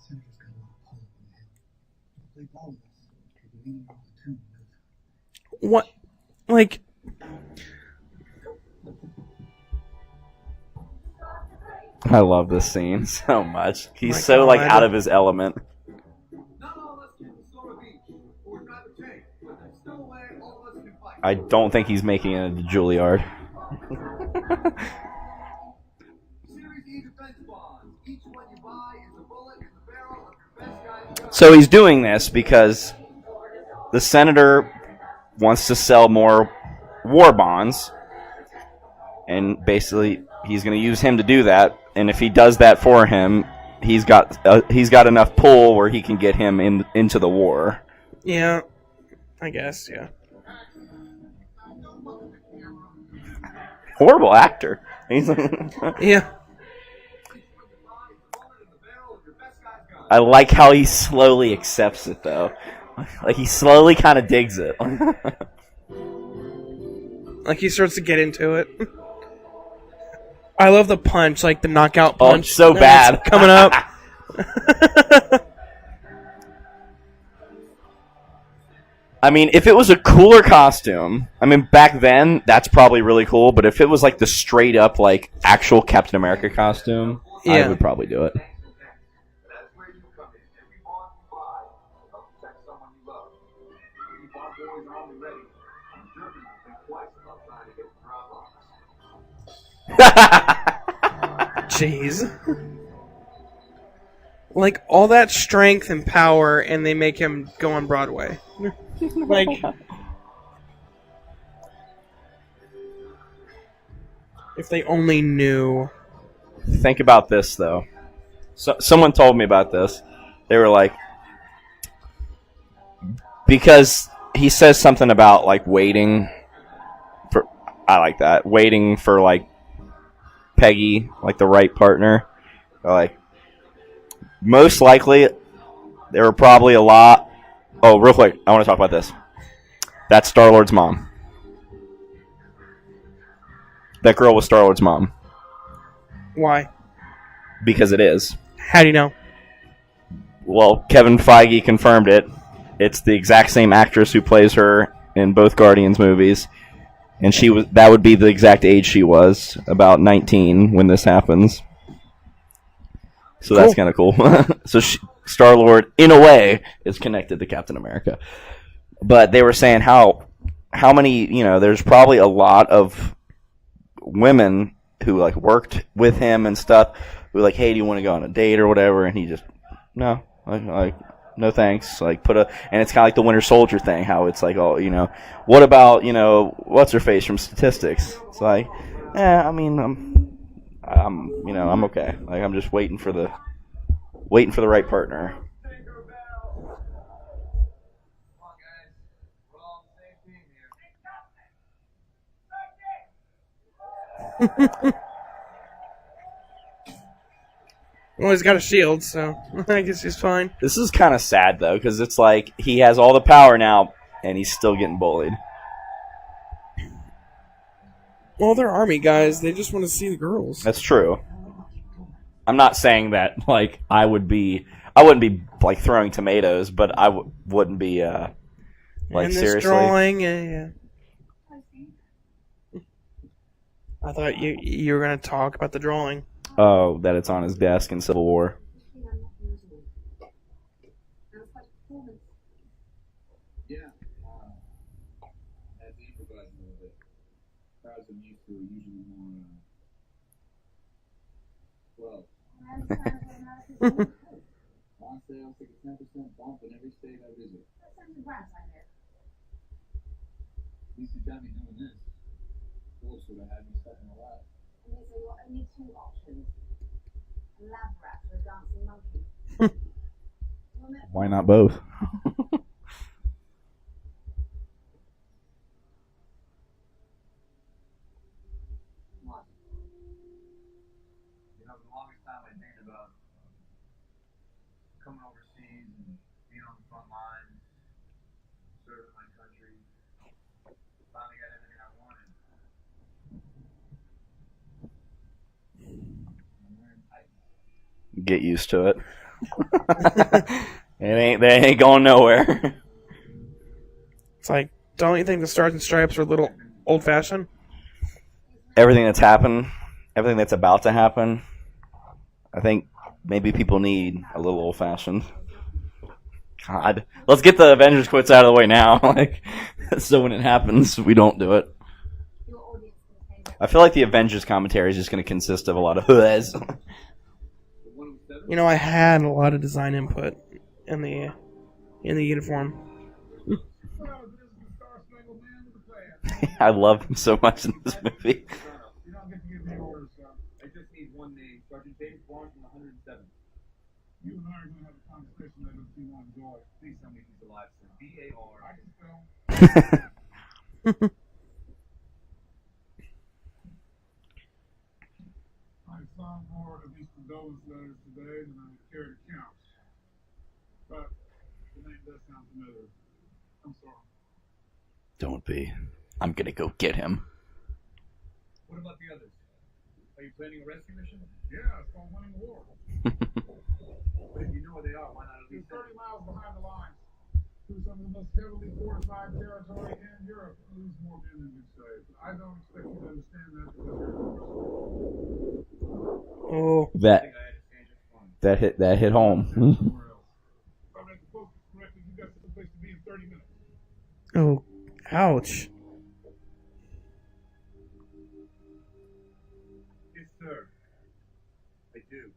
Senator's got a lot of pull in the head. Play ball with us. Could be leaning on the tune. What? Like, I love this scene so much. He's My so like God. out of his element. Not all of us can restore a beach or drive a tank, but there's still a way all of us can fight. I don't think he's making it into Juilliard. Series E defense bonds. Each one you buy is a bullet in the barrel of your best guy's gun. So he's doing this because the senator wants to sell more war bonds, and basically he's going to use him to do that. And if he does that for him, he's got enough pull where he can get him into the war. yeah, I guess, yeah. Horrible actor. He's Yeah. I like how he slowly accepts it though. Like he slowly kind of digs it. Like he starts to get into it. I love the punch, like the knockout Oh, punch. it's so that's bad. coming up. I mean, if it was a cooler costume, I mean, back then, that's probably really cool, but if it was like the straight up, like, actual Captain America costume, I Yeah. would probably do it. That's where you come in. Every bond you buy helps protect someone you love. Keep our boys armed and ready. Germans think twice about trying to get the drop on us. Jeez. Like, all that strength and power, and they make him go on Broadway. Like, if they only knew. Think about this, though. So, someone told me about this. They were like, because he says something about, like, waiting for, I like that, waiting for, like, Peggy, like, the right partner. Like, most likely, there were probably a lot. Oh, real quick, I want to talk about this. That's Star-Lord's mom. That girl was Star-Lord's mom. Why? Because it is. How do you know? Well, Kevin Feige confirmed it. It's the exact same actress who plays her in both Guardians movies. And that would be the exact age she was, about 19 when this happens. So that's kind of cool. So Star-Lord, in a way, is connected to Captain America. But they were saying how many, there's probably a lot of women who, like, worked with him and stuff, who were like, hey, do you want to go on a date or whatever? And he just, no, like no thanks. Like, and it's kind of like the Winter Soldier thing, how it's like, oh, what about, what's her face from Statistics? It's like, I mean, I'm okay. Like, I'm just waiting for the right partner. Well, he's got a shield, so I guess he's fine. This is kind of sad though, because it's like he has all the power now, and he's still getting bullied. Well, they're army guys. They just want to see the girls. That's true. I'm not saying that like I wouldn't be like throwing tomatoes, but I wouldn't be like and this seriously. drawing, yeah. I thought you were going to talk about the drawing. Oh, that it's on his desk in Civil War. Yeah. As the improvising a little bit. Crowds I'm used to are usually more, on sale, take a 10% bump in every state I visit. least he's got me doing this. Philip should have had me stuck in a lab. And these are your only two options. A lab rat or a dancing monkey. Why not both? What? You know, the longest time I think about coming overseas and being on the front lines, serving my country. Finally got everything I wanted. I'm wearing tights. Get used to it. They ain't going nowhere. It's like, don't you think the Stars and Stripes are a little old-fashioned? Everything that's happened, everything that's about to happen, I think maybe people need a little old-fashioned. God, let's get the Avengers quits out of the way now, like, so when it happens, we don't do it. Your audience can say I feel like the Avengers commentary is just going to consist of a lot of hooahs. You know, I had a lot of design input in the uniform. I love him so much in this movie. You don't get to give me orders, son. I just need one name. Sergeant James Barnes from the 107th. You and I are going to have a conversation later if you want to enjoy. Please tell me he's alive, sir. B-A-R. I can spell. I found more of these condolence letters today than I care to count. But the name does sound familiar. I'm sorry. Don't be. I'm going to go get him. What about the others? Are you planning a rescue mission? Yeah, it's called winning the war. But if you know where they are, why not at least 30 miles behind the lines? Through some of the most heavily fortified territory in Europe. Lose more men than you say. But I don't expect you to understand that because you're Oh, That hit home. somewhere else. If I read the focus correctly, you got some place to be in 30 minutes. oh, ouch. Yes, sir. I do.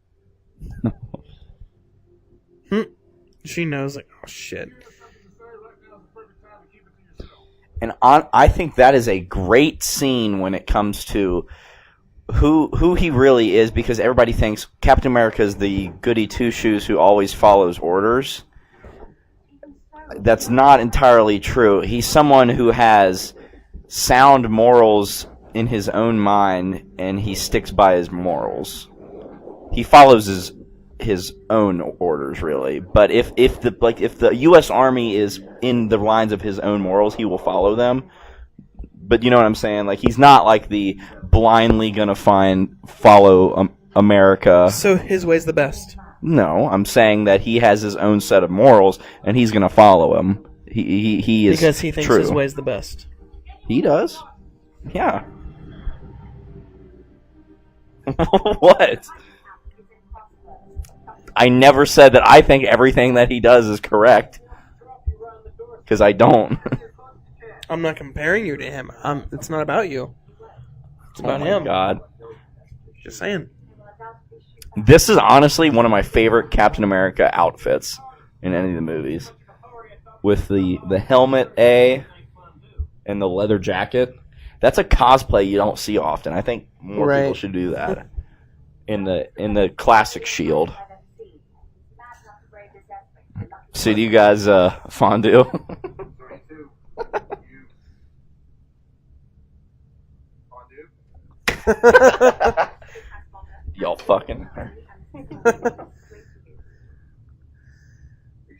She knows, like, oh, shit. If you have something to say, right now is the perfect time to keep it to yourself. And I think that is a great scene when it comes to who he really is, because everybody thinks Captain America is the goody two-shoes who always follows orders. That's not entirely true. He's someone who has sound morals in his own mind, and he sticks by his morals. He follows his own orders, really. But if the U.S. Army is in the lines of his own morals, he will follow them. But you know what I'm saying? Like, he's not like the blindly gonna follow America. So his way's the best. No, I'm saying that he has his own set of morals, and he's gonna follow him. He is Because he thinks true. his way's the best. He does. Yeah. What? I never said that I think everything that he does is correct. Because I don't. I'm not comparing you to him. It's not about you. It's about Oh my him. God. Just saying. This is honestly one of my favorite Captain America outfits in any of the movies. With the helmet A and the leather jacket. That's a cosplay you don't see often. I think more people Right. should do that. In the classic Shield. So do you guys fondue? Y'all fucking. Are you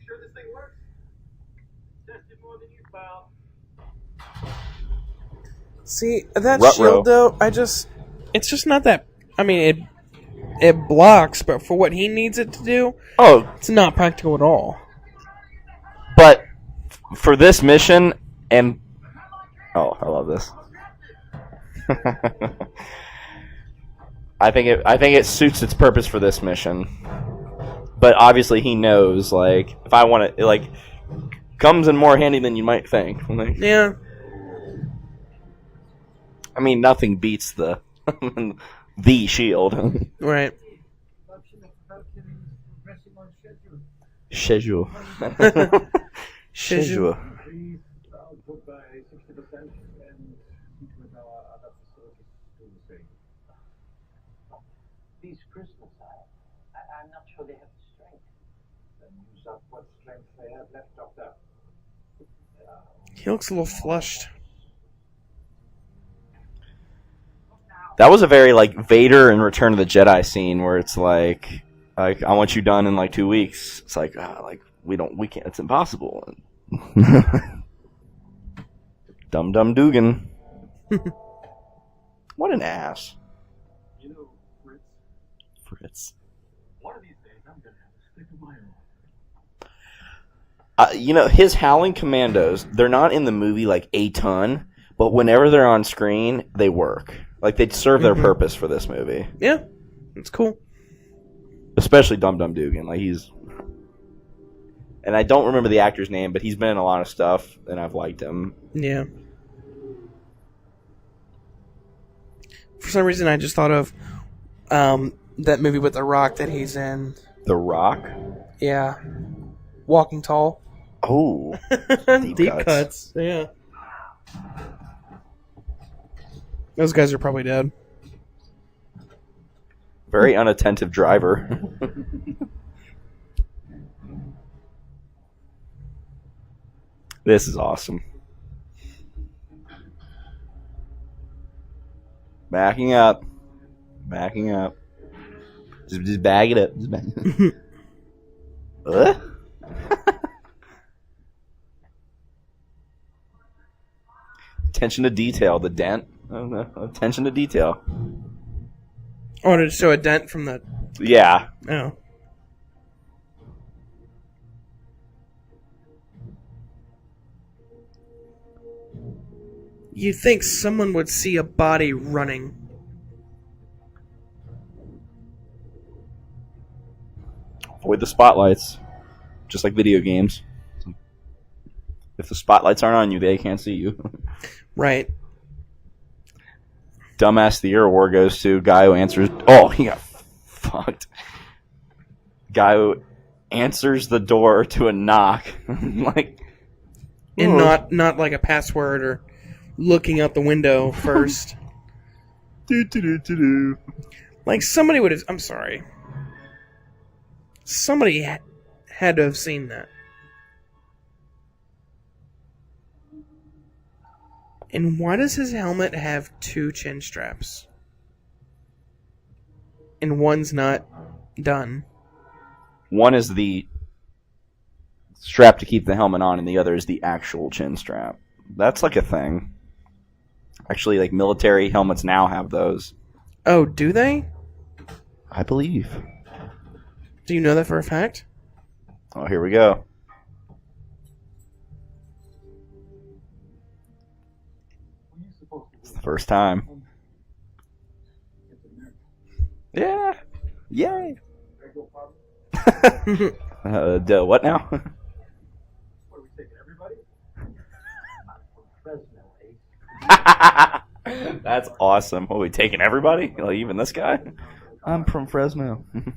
sure this thing works? Tested more than you, pal. See, that Ruh-roh. shield, though, it's just not that, I mean, it blocks, but for what he needs it to do, Oh, it's not practical at all. but for this mission, and oh, I love this. I think it suits its purpose for this mission. But obviously, he knows, like, if I want it, like, comes in more handy than you might think. Like, Yeah. I mean, nothing beats the shield. Right. Schedule. Schedule. Please, put by 60%. These crystals, I'm not sure they have the strength. Then use up what strength they have left, Doctor. He looks a little flushed. That was a very like Vader in Return of the Jedi scene where it's like I want you done in like 2 weeks. It's like we can't. It's impossible. Dum Dugan. What an ass. You know, Fritz. one of these days I'm gonna have to stick to my own. You know, his Howling Commandos, they're not in the movie like a ton, but whenever they're on screen, they work. Like, they serve their purpose for this movie. Yeah, it's cool. Especially Dum Dugan. Like, he's... And I don't remember the actor's name, but he's been in a lot of stuff, and I've liked him. Yeah. For some reason, I just thought of that movie with The Rock that he's in. The Rock? Yeah. Walking Tall. Oh. Deep cuts. Yeah. Those guys are probably dead. Very unattentive driver. This is awesome. Backing up. Backing up. Just bag it up. Just bag it up. Attention to detail. The dent. I don't know. Attention to detail. I wanted to show a dent from the... Yeah. Oh. You'd think someone would see a body running. Avoid the spotlights. Just like video games. If the spotlights aren't on you, they can't see you. Right. Dumbass the Year award goes to guy who answers... Oh, he got fucked. Guy who answers the door to a knock. Like... And oh. not like a password or looking out the window first. Like somebody would have... I'm sorry. Somebody had to have seen that. And why does his helmet have 2 chin straps? And one's not done. One is the strap to keep the helmet on, and the other is the actual chin strap. That's like a thing. Actually, like military helmets now have those. Oh, do they? I believe. Do you know that for a fact? Oh, here we go. It's the first time. Yeah. Yay. What now? What are we taking, everybody? Fresno, eh? That's awesome. What, are we taking everybody? Like, even this guy? I'm from Fresno. United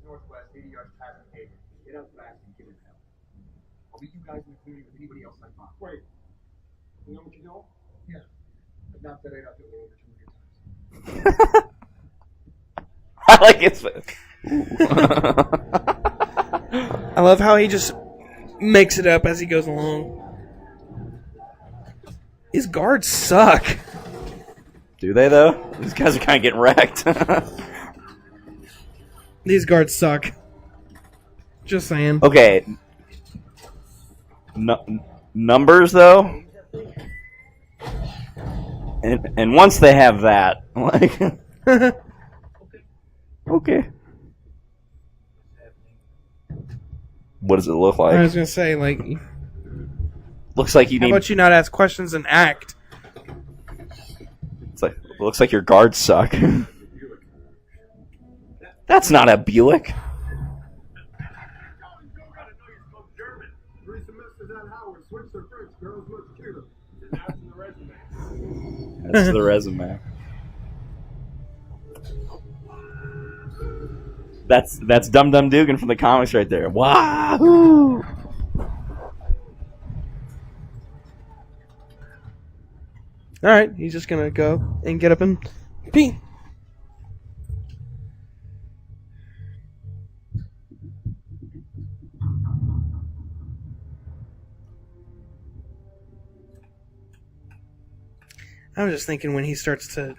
Northwest, 80 yards past the cave. Get out fast and give it hell. I'll meet you guys in the community with anybody else I find. Wait. You know what you're doing? Yeah. But not today, not doing it over 200 times. I like his... I love how he just makes it up as he goes along. These guards suck. Do they, though? These guys are kind of getting wrecked. These guards suck. Just saying. Okay. Numbers, though? And once they have that, like... Okay. What does it look like? I was gonna say, like, Looks like you how need... about you not ask questions and act? It's like, it looks like your guards suck. That's not a Buick. 3 semesters at Howard, switch to French, girls much cuter. That's in the resume. That's the resume. That's Dum Dugan from the comics right there. Wahoo! Alright, he's just gonna go and get up and pee. I was just thinking when he starts to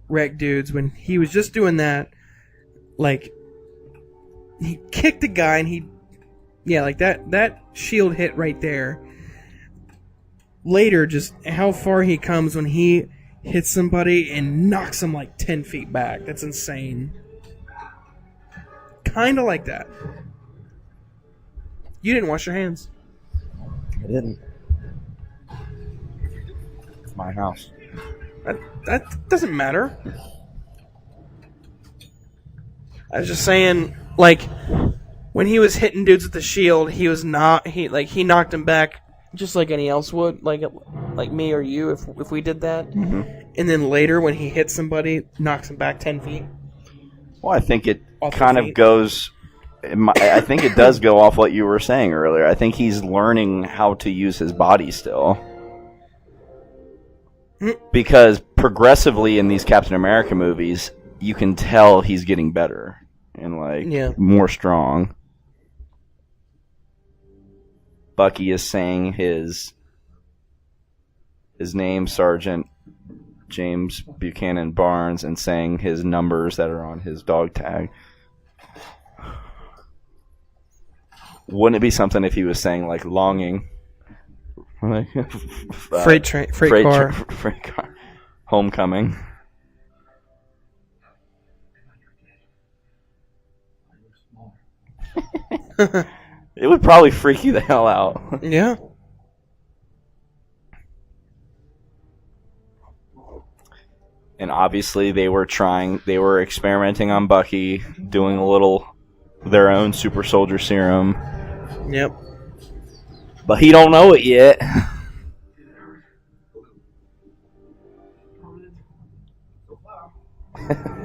wreck dudes, when he was just doing that, like he kicked a guy and like that shield hit right there. Later, just how far he comes when he hits somebody and knocks him like 10 feet back. That's insane. Kind of like that. You didn't wash your hands. I didn't. It's my house. That doesn't matter. I was just saying, like, when he was hitting dudes with the shield, he knocked him back just like any else would, like me or you if we did that. Mm-hmm. And then later, when he hits somebody, knocks him back 10 feet. Well, I think it Off the kind of feet. goes. I think it does go off what you were saying earlier. I think he's learning how to use his body still. Because progressively in these Captain America movies, you can tell he's getting better and more strong. Bucky is saying his name, Sergeant James Buchanan Barnes, and saying his numbers that are on his dog tag. Wouldn't it be something if he was saying like longing? Like, Freight car. Freight car. Homecoming. It would probably freak you the hell out. Yeah. And obviously they were experimenting on Bucky, doing their own super soldier serum. Yep. But he don't know it yet.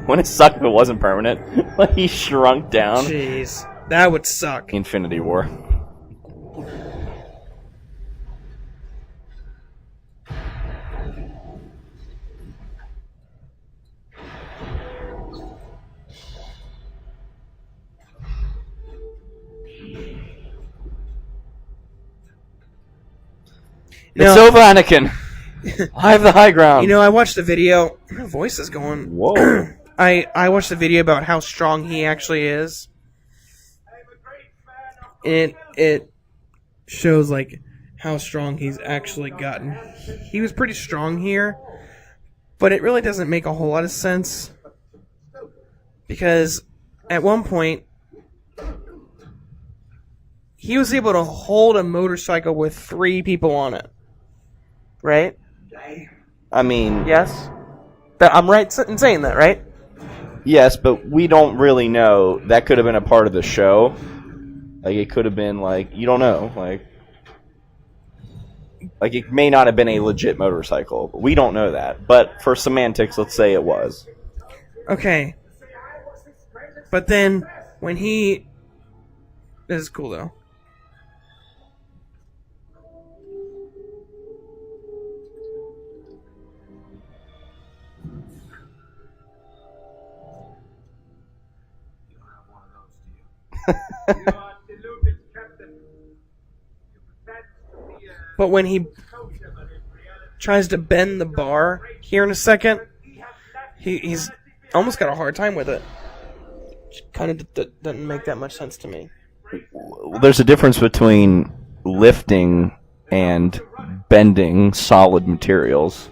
Wouldn't it suck if it wasn't permanent? Like he shrunk down. Jeez. That would suck. Infinity War. It's over, Anakin. I have the high ground. You know, I watched the video. My voice is going. Whoa. I watched the video about how strong he actually is. And it shows like how strong he's actually gotten. He was pretty strong here, but it really doesn't make a whole lot of sense because at one point he was able to hold a motorcycle with 3 people on it. Right? I mean, Yes? I'm right in saying that, right? yes, but we don't really know. That could have been a part of the show. Like, it could have been, like, you don't know. Like it may not have been a legit motorcycle. But we don't know that. But for semantics, let's say it was. Okay. But then, when he... This is cool, though. But when he tries to bend the bar here in a second, he's almost got a hard time with it. Kind of doesn't make that much sense to me. There's a difference between lifting and bending solid materials.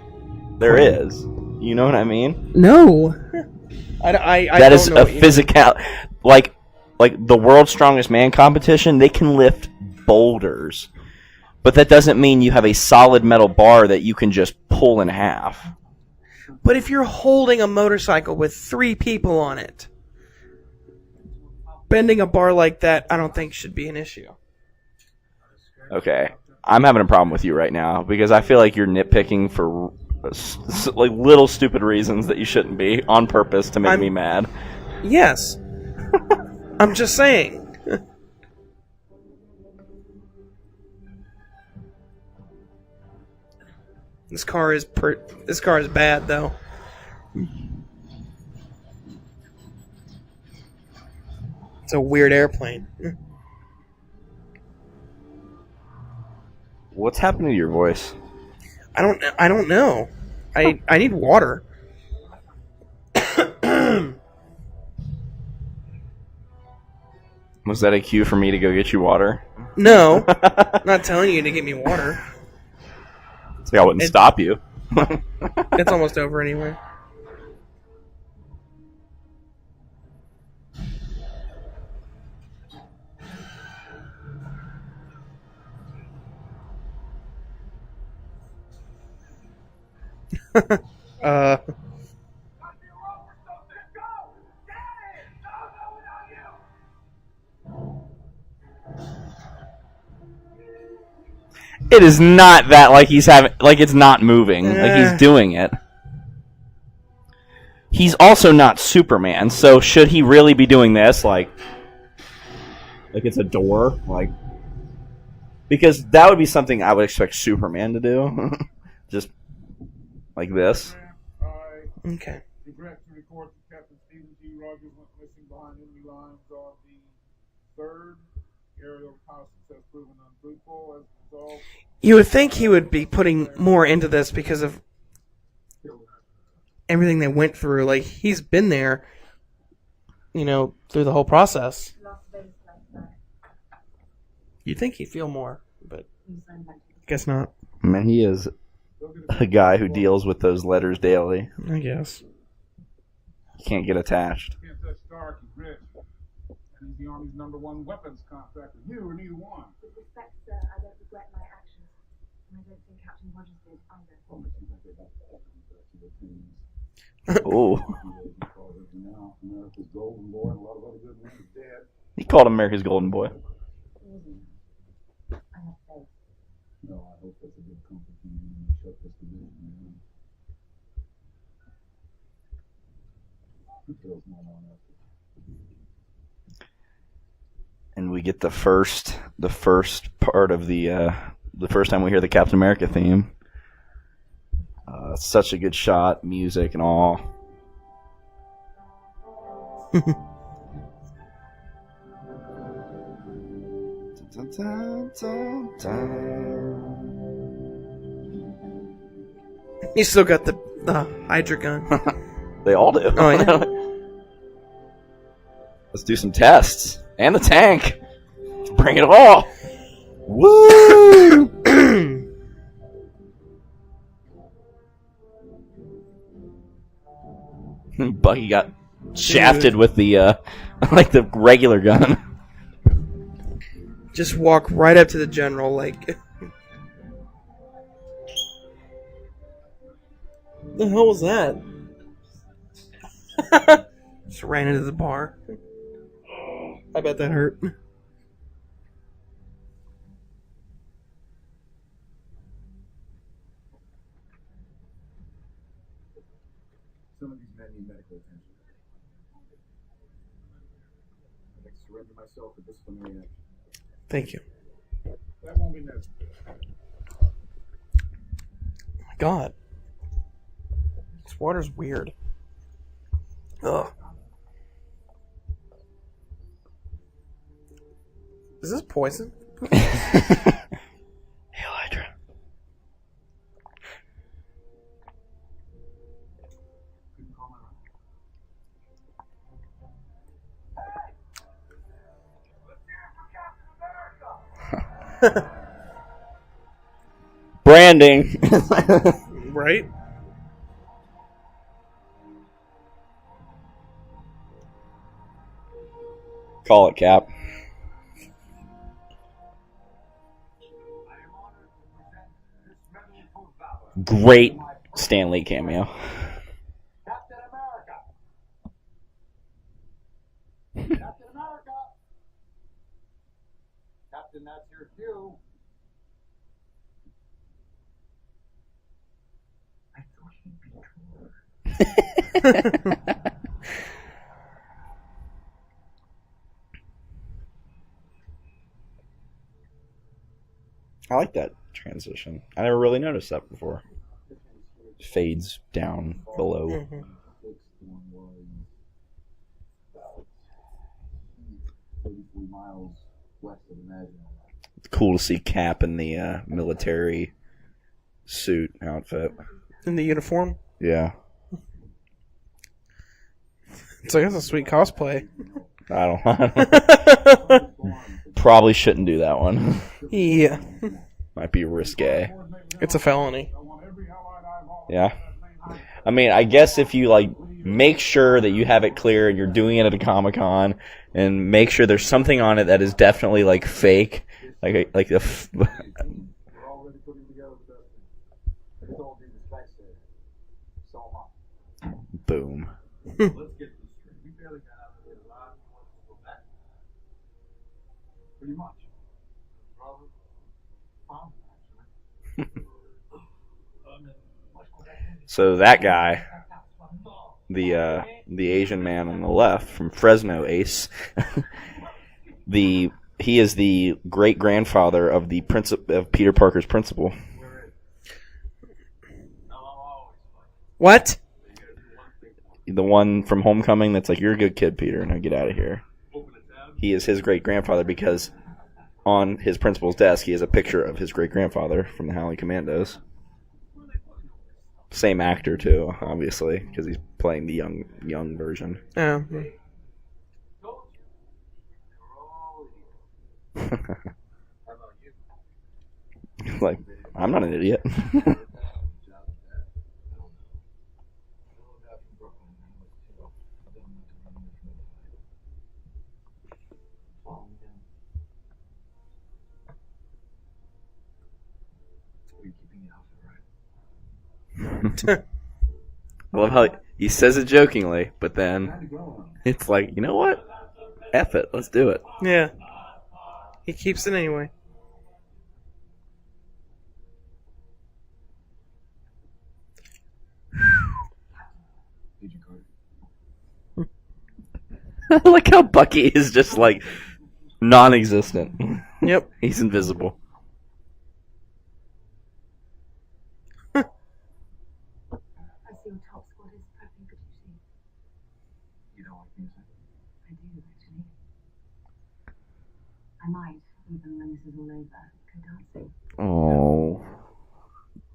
There is. You know what I mean? No. I That is a physical... Like the world's strongest man competition, they can lift boulders. But that doesn't mean you have a solid metal bar that you can just pull in half. But if you're holding a motorcycle with 3 people on it, bending a bar like that, I don't think should be an issue. Okay. I'm having a problem with you right now because I feel like you're nitpicking for like little stupid reasons that you shouldn't be on purpose to make me mad. Yes. I'm just saying. This car is bad though. It's a weird airplane. What's happening to your voice? I don't know. I need water. Was that a cue for me to go get you water? No, I'm not telling you to get me water. See, I wouldn't stop you. It's almost over anyway. uh, It is not that like he's having like it's not moving. Like he's doing it. He's also not Superman, so should he really be doing this? Like it's a door? Like because that would be something I would expect Superman to do. Just like this. okay. Regret to report that Captain Stephen G. Rogers went missing behind enemy lines on the 3rd. Aerial reconnaissance has proven unfruitful as a result. You would think he would be putting more into this because of everything they went through. Like, he's been there, through the whole process. You'd think he'd feel more, but guess not. Man, he is a guy who deals with those letters daily. I guess. He can't get attached. Can't touch Stark, he's rich. And he's the Army's #1 weapons contractor. You or neither one. With respect, sir, I don't regret my actions. And I don't think Captain Rogers did either. Oh. America's golden boy and a lot of other good men are dead. He called him America's Golden Boy. I have faith. No, I hope that's a good comfort for you when you shut this division down. Who kills no one after? And we get the first part of the first time we hear the Captain America theme. Such a good shot, music and all. You still got the Hydra gun. They all do. Oh, yeah. Let's do some tests. And the tank. Let's bring it all. Woo! Bucky got shafted with the the regular gun. Just walk right up to the general, like. The hell was that? Just ran into the bar. I bet that hurt. Some of these men need medical attention. I'd like to surrender myself for disciplinary action. Thank you. That won't be necessary. Oh my god. This water's weird. Ugh. Is this poison? Hail Hydra. Branding. Right? Call it, Cap. Great Stan Lee cameo. Captain America! Captain America! Captain, that's your cue. I thought he'd be taller. I like that transition. I never really noticed that before. Fades down below. Mm-hmm. 33 miles west of Imagine. It's cool to see Cap in the military suit outfit. In the uniform. Yeah. It's like, that's a sweet cosplay. I don't Probably shouldn't do that one. Yeah. Might be risque. It's a felony. Yeah. I mean, I guess if you like make sure that you have it clear and you're doing it at a Comic-Con and make sure there's something on it that is definitely like fake, like the We're already putting together the best thing. It's all due to specs there. So am I. boom. Let's get this straight. We barely got out of here alive. You want us to go back? Pretty much. Brother, father, actually. So that guy, the Asian man on the left from Fresno Ace, he is the great grandfather of the of Peter Parker's principal. What? The one from Homecoming that's like, you're a good kid, Peter, now get out of here. He is his great grandfather because on his principal's desk he has a picture of his great grandfather from the Howling Commandos. Same actor too, obviously, because he's playing the young version. Oh. Like, I'm not an idiot. I love how he says it jokingly, but then it's like, you know what? F it, let's do it. Yeah. He keeps it anyway. I like how Bucky is just like non-existent. Yep. He's invisible. I see your top squad is prepping for duty. You don't like music? I do, actually. I might, even when this is all over, go dancing. Oh,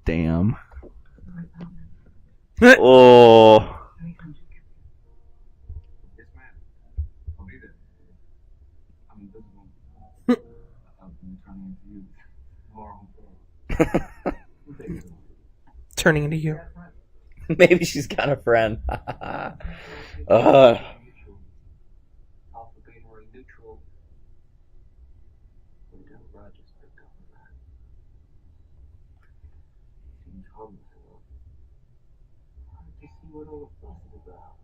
damn. Right partner. Oh, Very country. Yes, ma'am. I'll be there. I'm invisible. I've been turning into you. More on Turning into you. maybe she's got a friend. Alpha, beta, or neutral. We don't Rogers picked up on that. Seems harmless enough. Hard to see what all the fuss is about.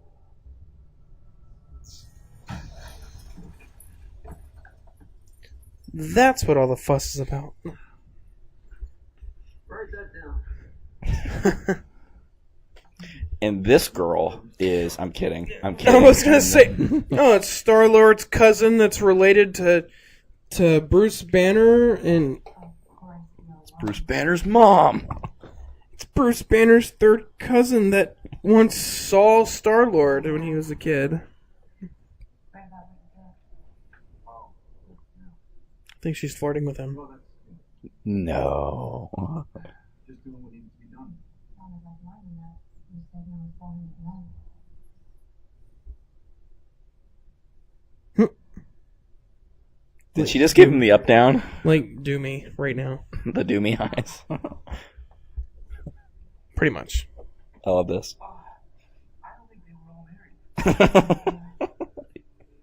That's what all the fuss is about. Write that down. And this girl is, I'm kidding. I was gonna say, oh, it's Star-Lord's cousin that's related to Bruce Banner, and Bruce Banner's mom. it's Bruce Banner's third cousin that once saw Star-Lord when he was a kid. I think she's flirting with him. No. Just doing what needs to be done. Did she just give him the up down? Like, do me right now. The do me eyes. Pretty much. I love this. I don't think they were all married.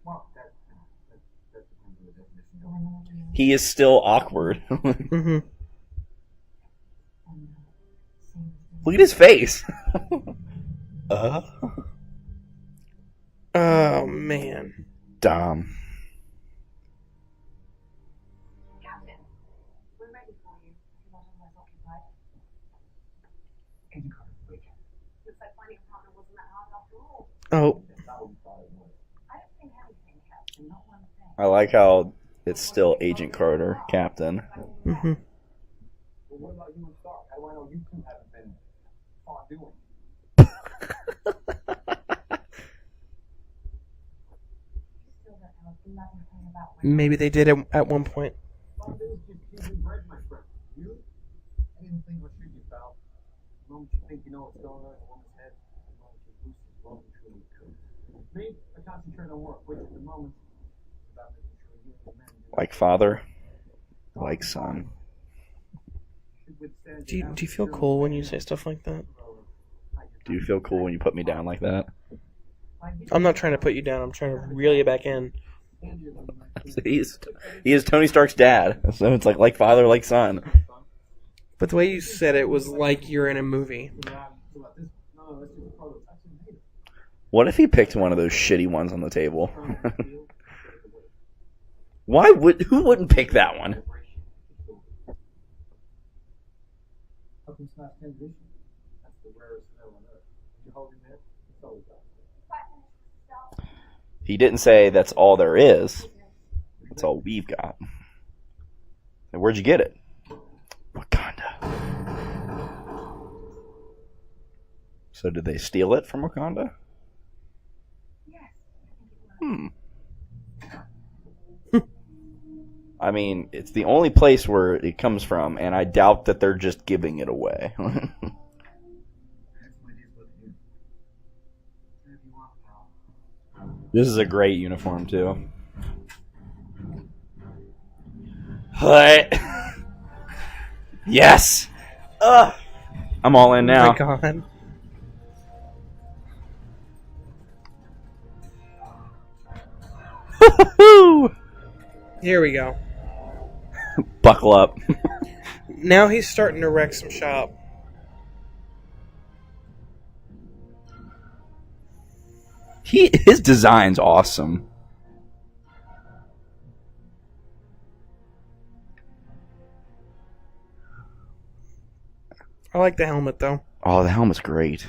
Well, that depends on the definition. He is still awkward. Mm-hmm. Look at his face. Oh, man. Dumb. Captain, we're ready for you. You're not otherwise occupied. Agent Carter, wait. Looks like finding a partner wasn't that hard after all. Oh, That's how we thought it was. I don't think anything, Captain, not one thing. I like how it's still Agent Carter, Captain. mm-hmm. Well, what about you and Stark? How do I know you two haven't been fought doing? You still don't know a bloody thing about women. Maybe they did at one point. Some days just Cuban bread, my friend. You? I didn't think what you found. Me, I concentrate on work, which at the moment is about making sure you and the men do Like father, like son. should withstand Do you feel cool when you say stuff like that? Do you feel cool when you put me down like that? I'm not trying to put you down. I'm trying to reel you back in. He is Tony Stark's dad, so it's like father, like son. But the way you said it was like you're in a movie. What if he picked one of those shitty ones on the table? Who wouldn't pick that one? He didn't say that's all there is. That's all we've got. And where'd you get it? Wakanda. So did they steal it from Wakanda? I mean, it's the only place where it comes from, and I doubt that they're just giving it away. This is a great uniform, too. What? Yes! I'm all in now. Oh my god. Here we go. Buckle up. Now he's starting to wreck some shop. His design's awesome. I like the helmet though. Oh, the helmet's great.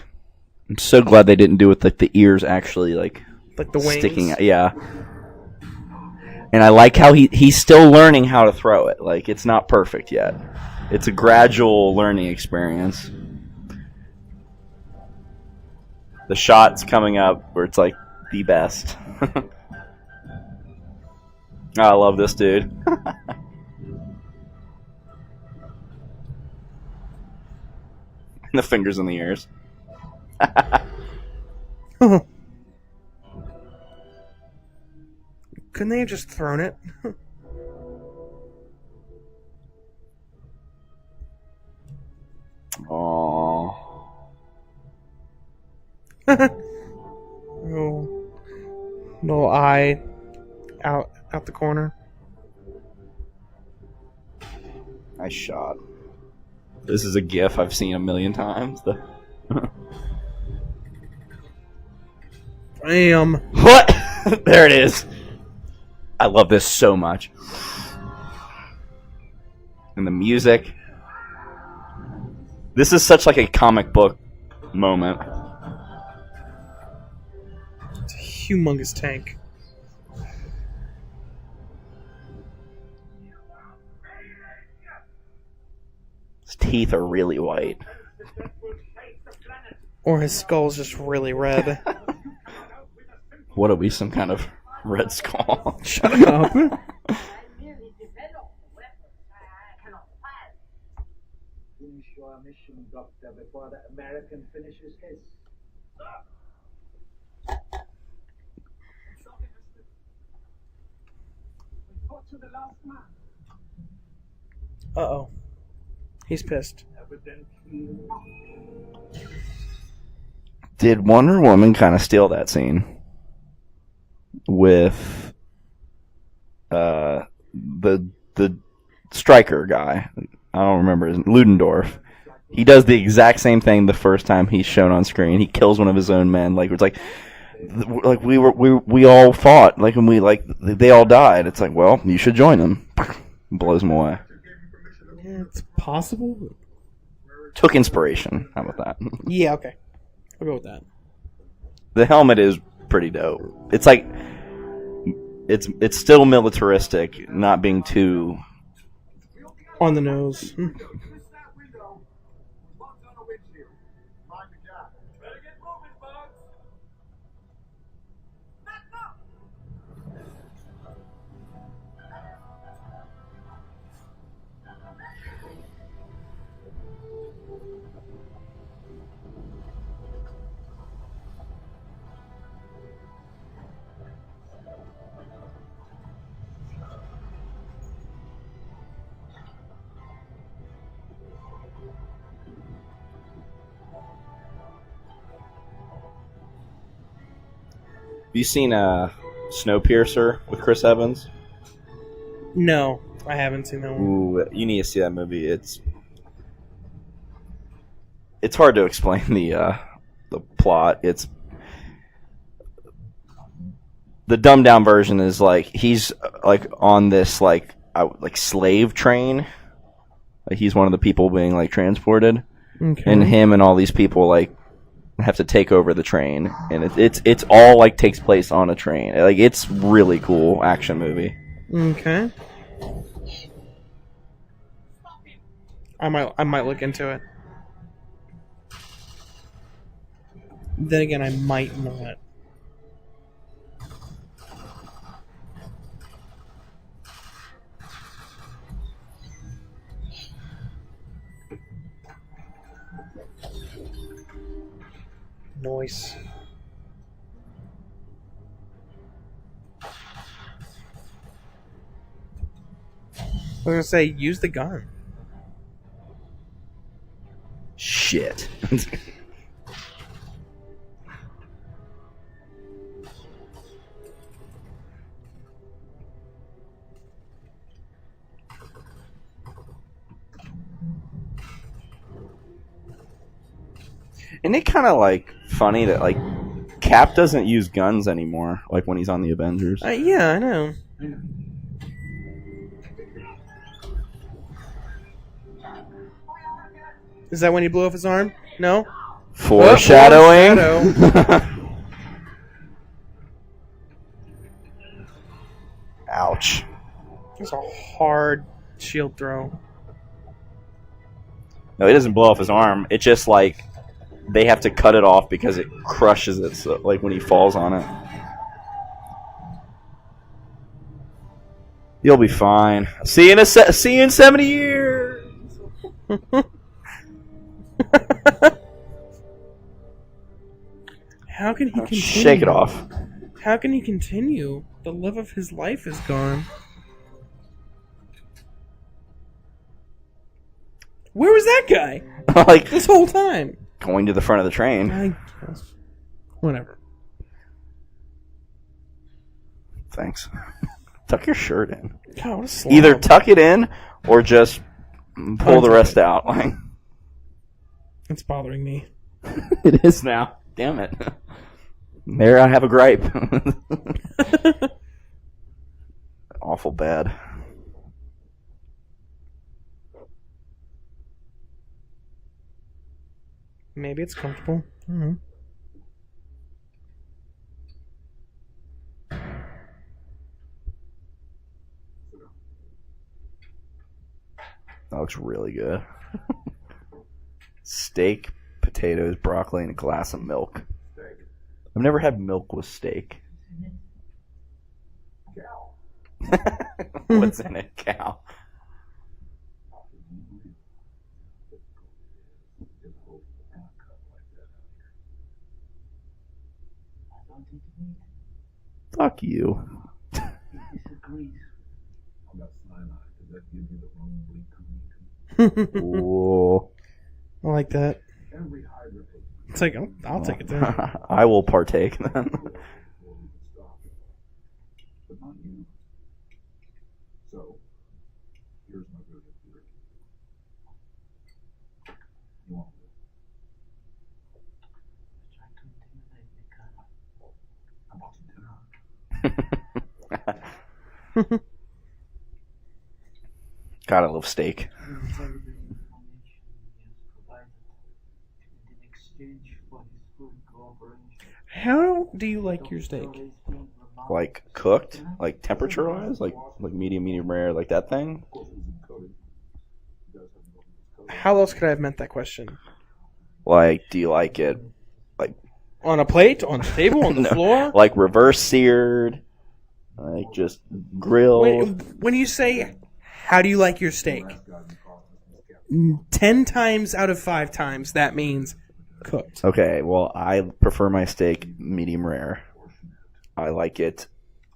I'm so glad they didn't do it like the ears actually like the wings. sticking out. Yeah. And I like how he's still learning how to throw it. Like, it's not perfect yet. It's a gradual learning experience. The shot's coming up where it's like the best. I love this dude. The fingers in the ears. Couldn't they have just thrown it? Aww. Little eye out the corner. Nice shot. This is a GIF I've seen a million times. Bam. What? There it is. I love this so much. And the music. This is such like a comic book moment. It's a humongous tank. His teeth are really white. Or his skull's just really red. What are we, some kind of Red Skull? Shut up. Finish your mission, Doctor, before the American finishes his. To the last man. Uh-oh. He's pissed. Did Wonder Woman kind of steal that scene with the striker guy? I don't remember his Ludendorff. He does the exact same thing the first time he's shown on screen. He kills one of his own men. Like it's like we all fought. Like when they all died. It's like, well, you should join them. Blows him away. Yeah, it's possible. Took inspiration. How about that? Yeah, okay. I'll go with that. The helmet is pretty dope. It's like it's still militaristic, not being too On the nose. you seen Snowpiercer with Chris Evans? No, I haven't seen that one. Ooh, you need to see that movie. It's hard to explain the plot. It's the dumbed down version is like he's like on this like slave train. Like he's one of the people being like transported, and him and all these people like have to take over the train, and it's all like takes place on a train. Like it's really cool action movie. Okay. I might look into it. Then again, I might not. Noise. I was gonna say, use the gun. Shit. Isn't it kind of like funny that like Cap doesn't use guns anymore, like when he's on the Avengers? Yeah, I know. Is that when he blew off his arm? No? Foreshadowing. Foreshadow. Ouch. It's a hard shield throw. No, he doesn't blow off his arm. It just like they have to cut it off because it crushes it. So, like when he falls on it. You'll be fine. See you in 70 years. How can he continue? Shake it off. How can he continue? The love of his life is gone. Where was that guy? Like This whole time. going to the front of the train. I guess. Whatever. Thanks. Tuck your shirt in. God, what a slob. Either tuck it in or just pull the rest out. Like It's bothering me. it is now. Damn it. There I have a gripe. Awful bad. Maybe it's comfortable. I don't know. That looks really good. Steak, potatoes, broccoli, and a glass of milk. I've never had milk with steak. What's in it, cow? Fuck you. Whoa. I like that. It's like, I'll take it then. I will partake then. So, here's my version theory. You want this? I'm watching dinner. Gotta love steak. How do you like your steak? Like cooked, like temperature wise, like medium rare, like that thing. How else could I have meant that question? Like, do you like it like On a plate? On the table? On the No, floor? like reverse seared, like just grilled? When you say, how do you like your steak? 10 times out of 5 times, that means cooked. Okay, well, I prefer my steak medium rare. I like it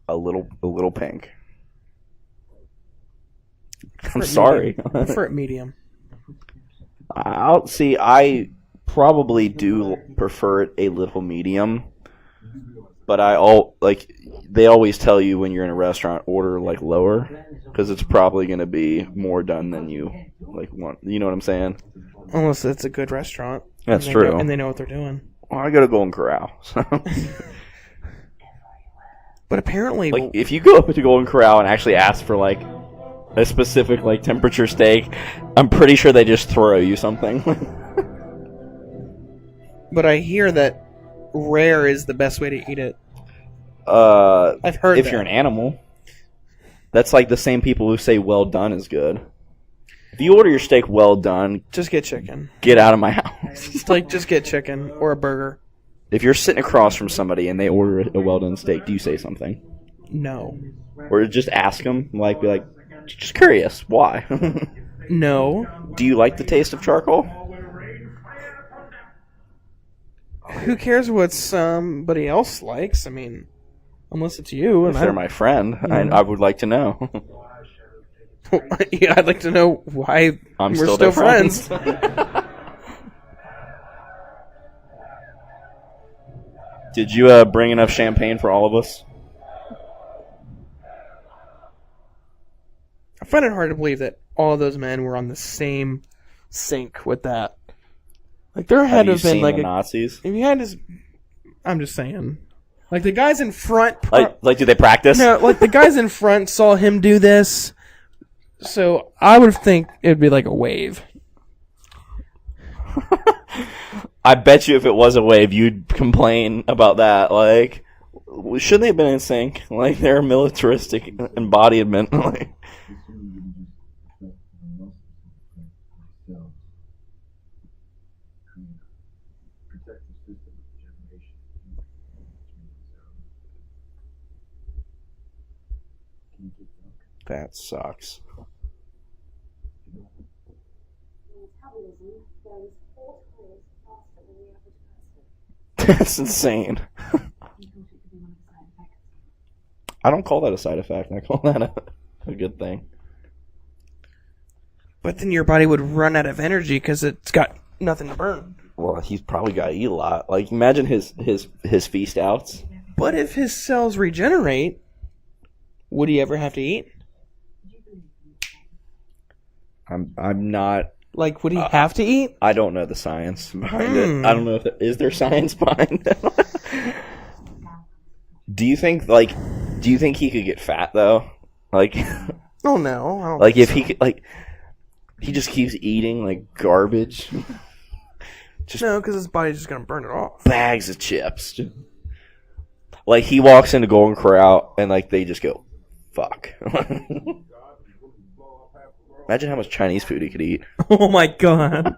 a little pink. I'm sorry. I prefer it medium. I probably do prefer it a little medium, But they always tell you when you're in a restaurant, order like lower, because it's probably going to be more done than you like want. You know what I'm saying? Unless it's a good restaurant. That's And they know- true. and they know what they're doing. Well, I go to Golden Corral. So. But apparently, Like, if you go up to Golden Corral and actually ask for like a specific like temperature steak, I'm pretty sure they just throw you something. but I hear that rare is the best way to eat it. I've heard if that. you're an animal, that's like the same people who say well done is good. If you order your steak well done, Just get chicken. get out of my house. It's like, just get chicken or a burger. If you're sitting across from somebody and they order a well done steak, do you say something? No. Or just ask them, be like, just curious, why? No. Do you like the taste of charcoal? Who cares what somebody else likes? I mean, unless it's you. If they're my friend, I would like to know. Yeah, I'd like to know why I'm we're still still their friends. Did you bring enough champagne for all of us? I find it hard to believe that all of those men were on the same sync with that. Like, there had Have to you have been seen like the a. Nazis? If you had to, I'm just saying, like the guys in front. Like, do they practice? No, like the guys in front saw him do this, so I would think it'd be like a wave. I bet you if it was a wave, you'd complain about that. Like, should they have been in sync? Like, they're a militaristic embodiment. Like, that sucks. Metabolism goes 4 times faster than the average person. That's insane. You thought it could be one of the side effects. I don't call that a side effect. I call that a good thing. But then your body would run out of energy because it's got nothing to burn. Well, he's probably got to eat a lot. Like, imagine his feast outs. But if his cells regenerate, would he ever have to eat? I'm not. Like, would he have to eat? I don't know the science behind it. I don't know if is there science behind it. Do you think he could get fat though? Like, Oh no! I don't like think if he could, like, he just keeps eating like garbage, no, because his body's just gonna burn it off. bags of chips. Like, he walks into Golden Corral and like they just go, fuck. Imagine how much Chinese food he could eat. Oh my god!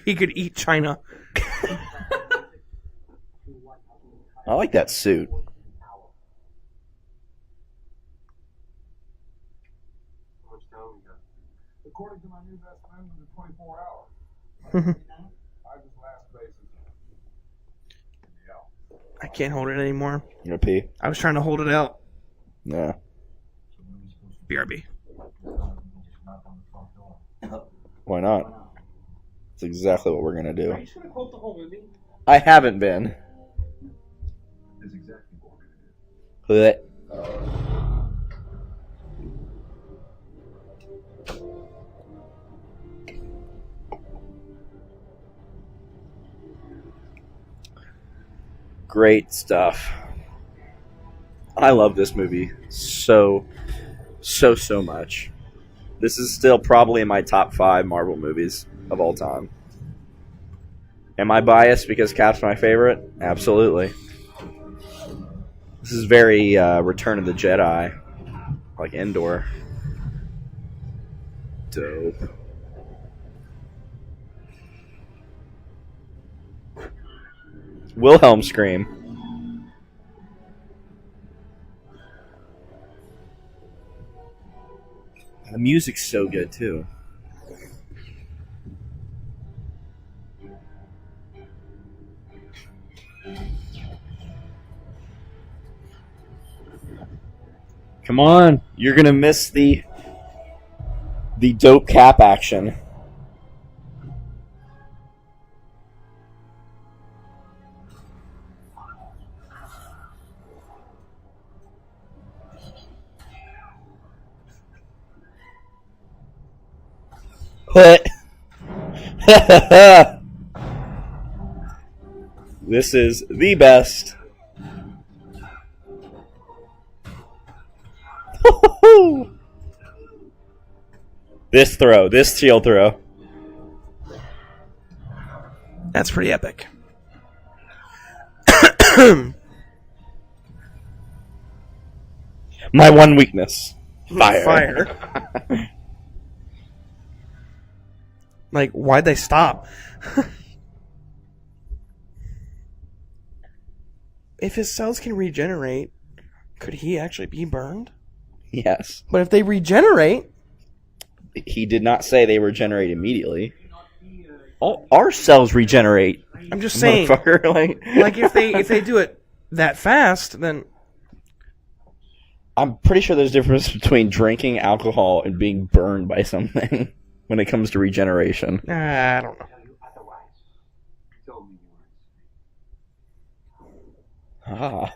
He could eat China. I like that suit. According to my new best friend, it was 24 hours. I was last basis. Yeah. I can't hold it anymore. You gonna pee? I was trying to hold it out. No. BRB. Why not? That's exactly what we're gonna do. Are you just gonna quote the whole movie? I haven't been. That's exactly what we're going to do. Blech. Great stuff. I love this movie so much. This is still probably in my top 5 Marvel movies of all time. Am I biased because Cap's my favorite? Absolutely. This is very Return of the Jedi, like Endor. Dope. Wilhelm scream. The music's so good too. Come on, you're gonna miss the dope Cap action. What? This is the best. This throw, this shield throw. That's pretty epic. My one weakness. Fire. Fire. Like, why'd they stop? If his cells can regenerate, could he actually be burned? Yes. But if they regenerate... He did not say they regenerate immediately. All our cells regenerate. I'm just saying, Motherfucker. like if they do it that fast, then I'm pretty sure there's a difference between drinking alcohol and being burned by something when it comes to regeneration. I don't know. Ah.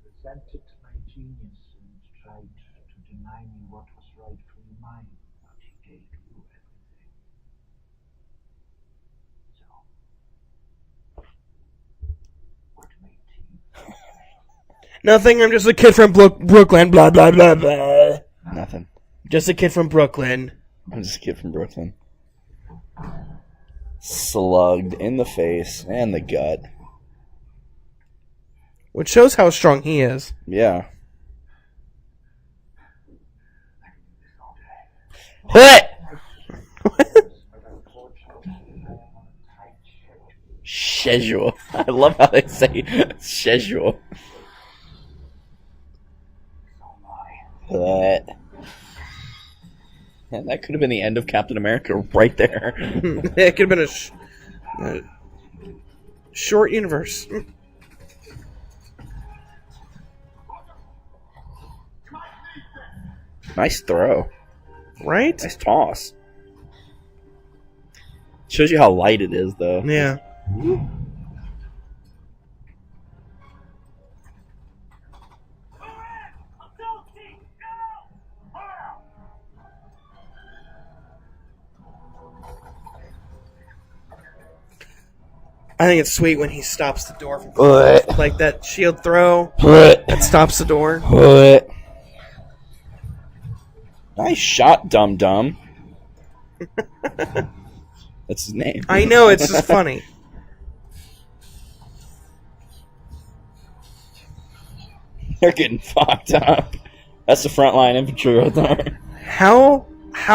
Resented my genius and tried to deny me what was rightfully mine, but he gave you everything. So, what made he? Nothing. I'm just a kid from Brooklyn. Blah blah blah blah. Nothing. Just a kid from Brooklyn. I'm just a kid from Brooklyn. Slugged in the face and the gut. Which shows how strong he is. Yeah. What? Schedule. I love how they say schedule. What? Man, that could have been the end of Captain America right there. It could have been a short universe. Nice throw. Right? Nice toss. Shows you how light it is, though. Yeah. I think it's sweet when he stops the door from What? like that shield throw What? that stops the door. What? Nice shot, Dum Dum. That's his name. I know, it's just funny. They're getting fucked up. That's the frontline infantry right there. How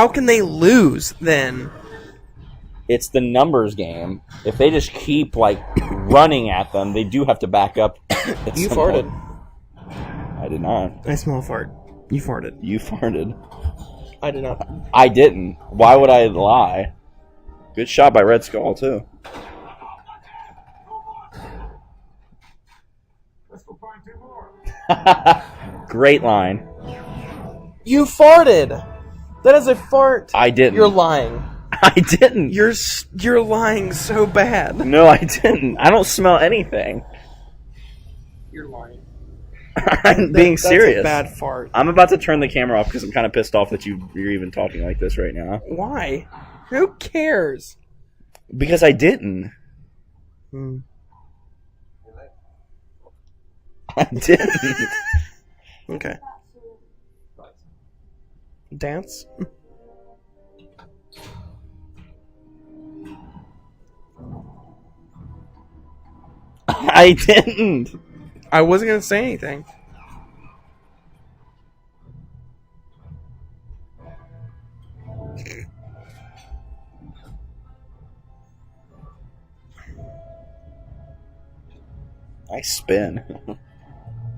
can they lose then? It's the numbers game. If they just keep running at them, they do have to back up. You farted. I did not. I smell a fart. You farted. You farted. I did not. I didn't. Why would I lie? Good shot by Red Skull too. Let's go find two more. Great line. You farted. That is a fart. I didn't. You're lying. I didn't. You're lying so bad. No, I didn't. I don't smell anything. You're lying. I'm being serious. That's a bad fart. I'm about to turn the camera off because I'm kind of pissed off that you're even talking like this right now. Why? Who cares? Because I didn't. Hmm. I didn't. Okay. Dance? I didn't. I wasn't going to say anything. Nice spin.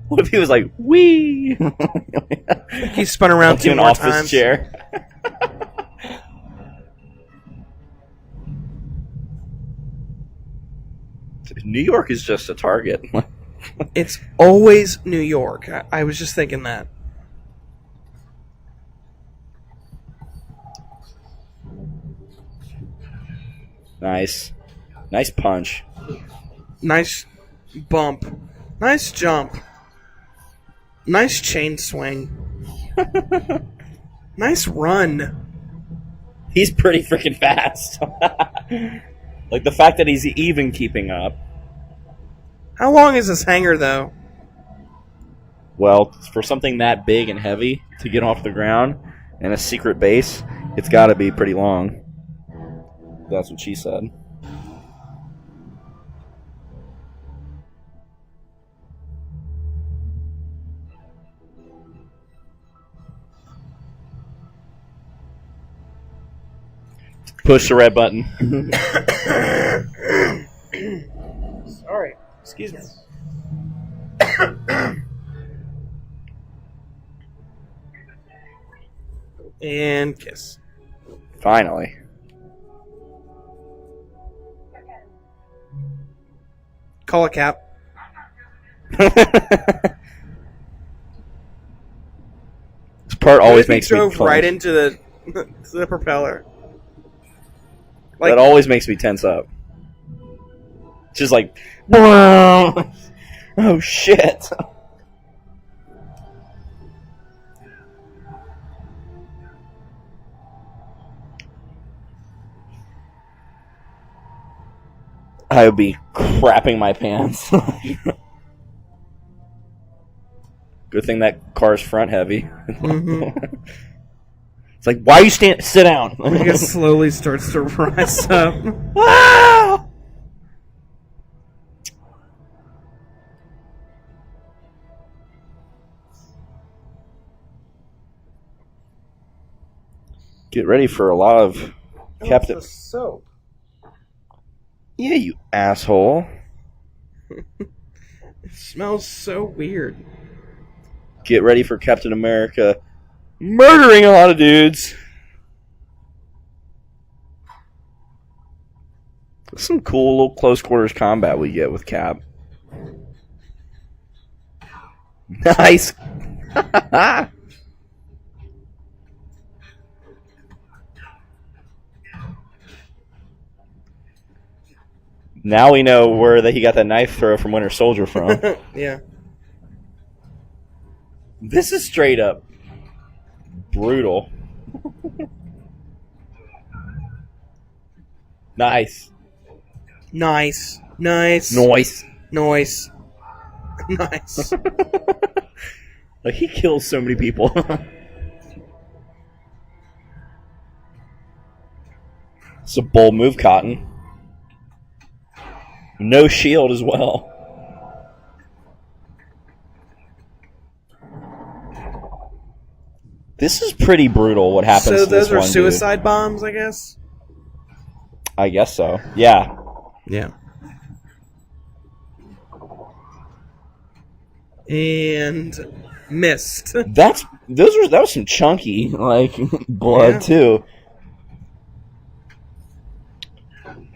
What if he was like, wee? He spun around Like two an more office times. chair. New York is just a target. It's always New York. I was just thinking that. Nice. Nice punch. Nice bump. Nice jump. Nice chain swing. Nice run. He's pretty freaking fast. Like, the fact that he's even keeping up. How long is this hangar, though? Well, for something that big and heavy to get off the ground and a secret base, it's got to be pretty long. That's what she said. Push the red button. Sorry. Excuse me. And kiss. Finally. Call it, Cap. This part always What if he makes me drove clench. right into the to the propeller. Like, That always makes me tense up. It's just like, oh shit. I would be crapping my pants. Good thing that car's front heavy. It's like, why you sit down? I guess slowly starts to rise up. Ah! Get ready for a lot of Captain. Soap. Yeah, you asshole. It smells so weird. Get ready for Captain America murdering a lot of dudes. Some cool little close quarters combat we get with Cap. Nice. Now we know where he got that knife throw from Winter Soldier from. Yeah. This is straight up brutal. Nice. Nice. Nice. Noise. Nice. Nice. Like, he kills so many people. It's a bold move, Cotton. No shield as well. This is pretty brutal what happens So to this those are one suicide bombs, I guess? dude. I guess so. Yeah. Yeah. And missed. That was some chunky blood Yeah. too.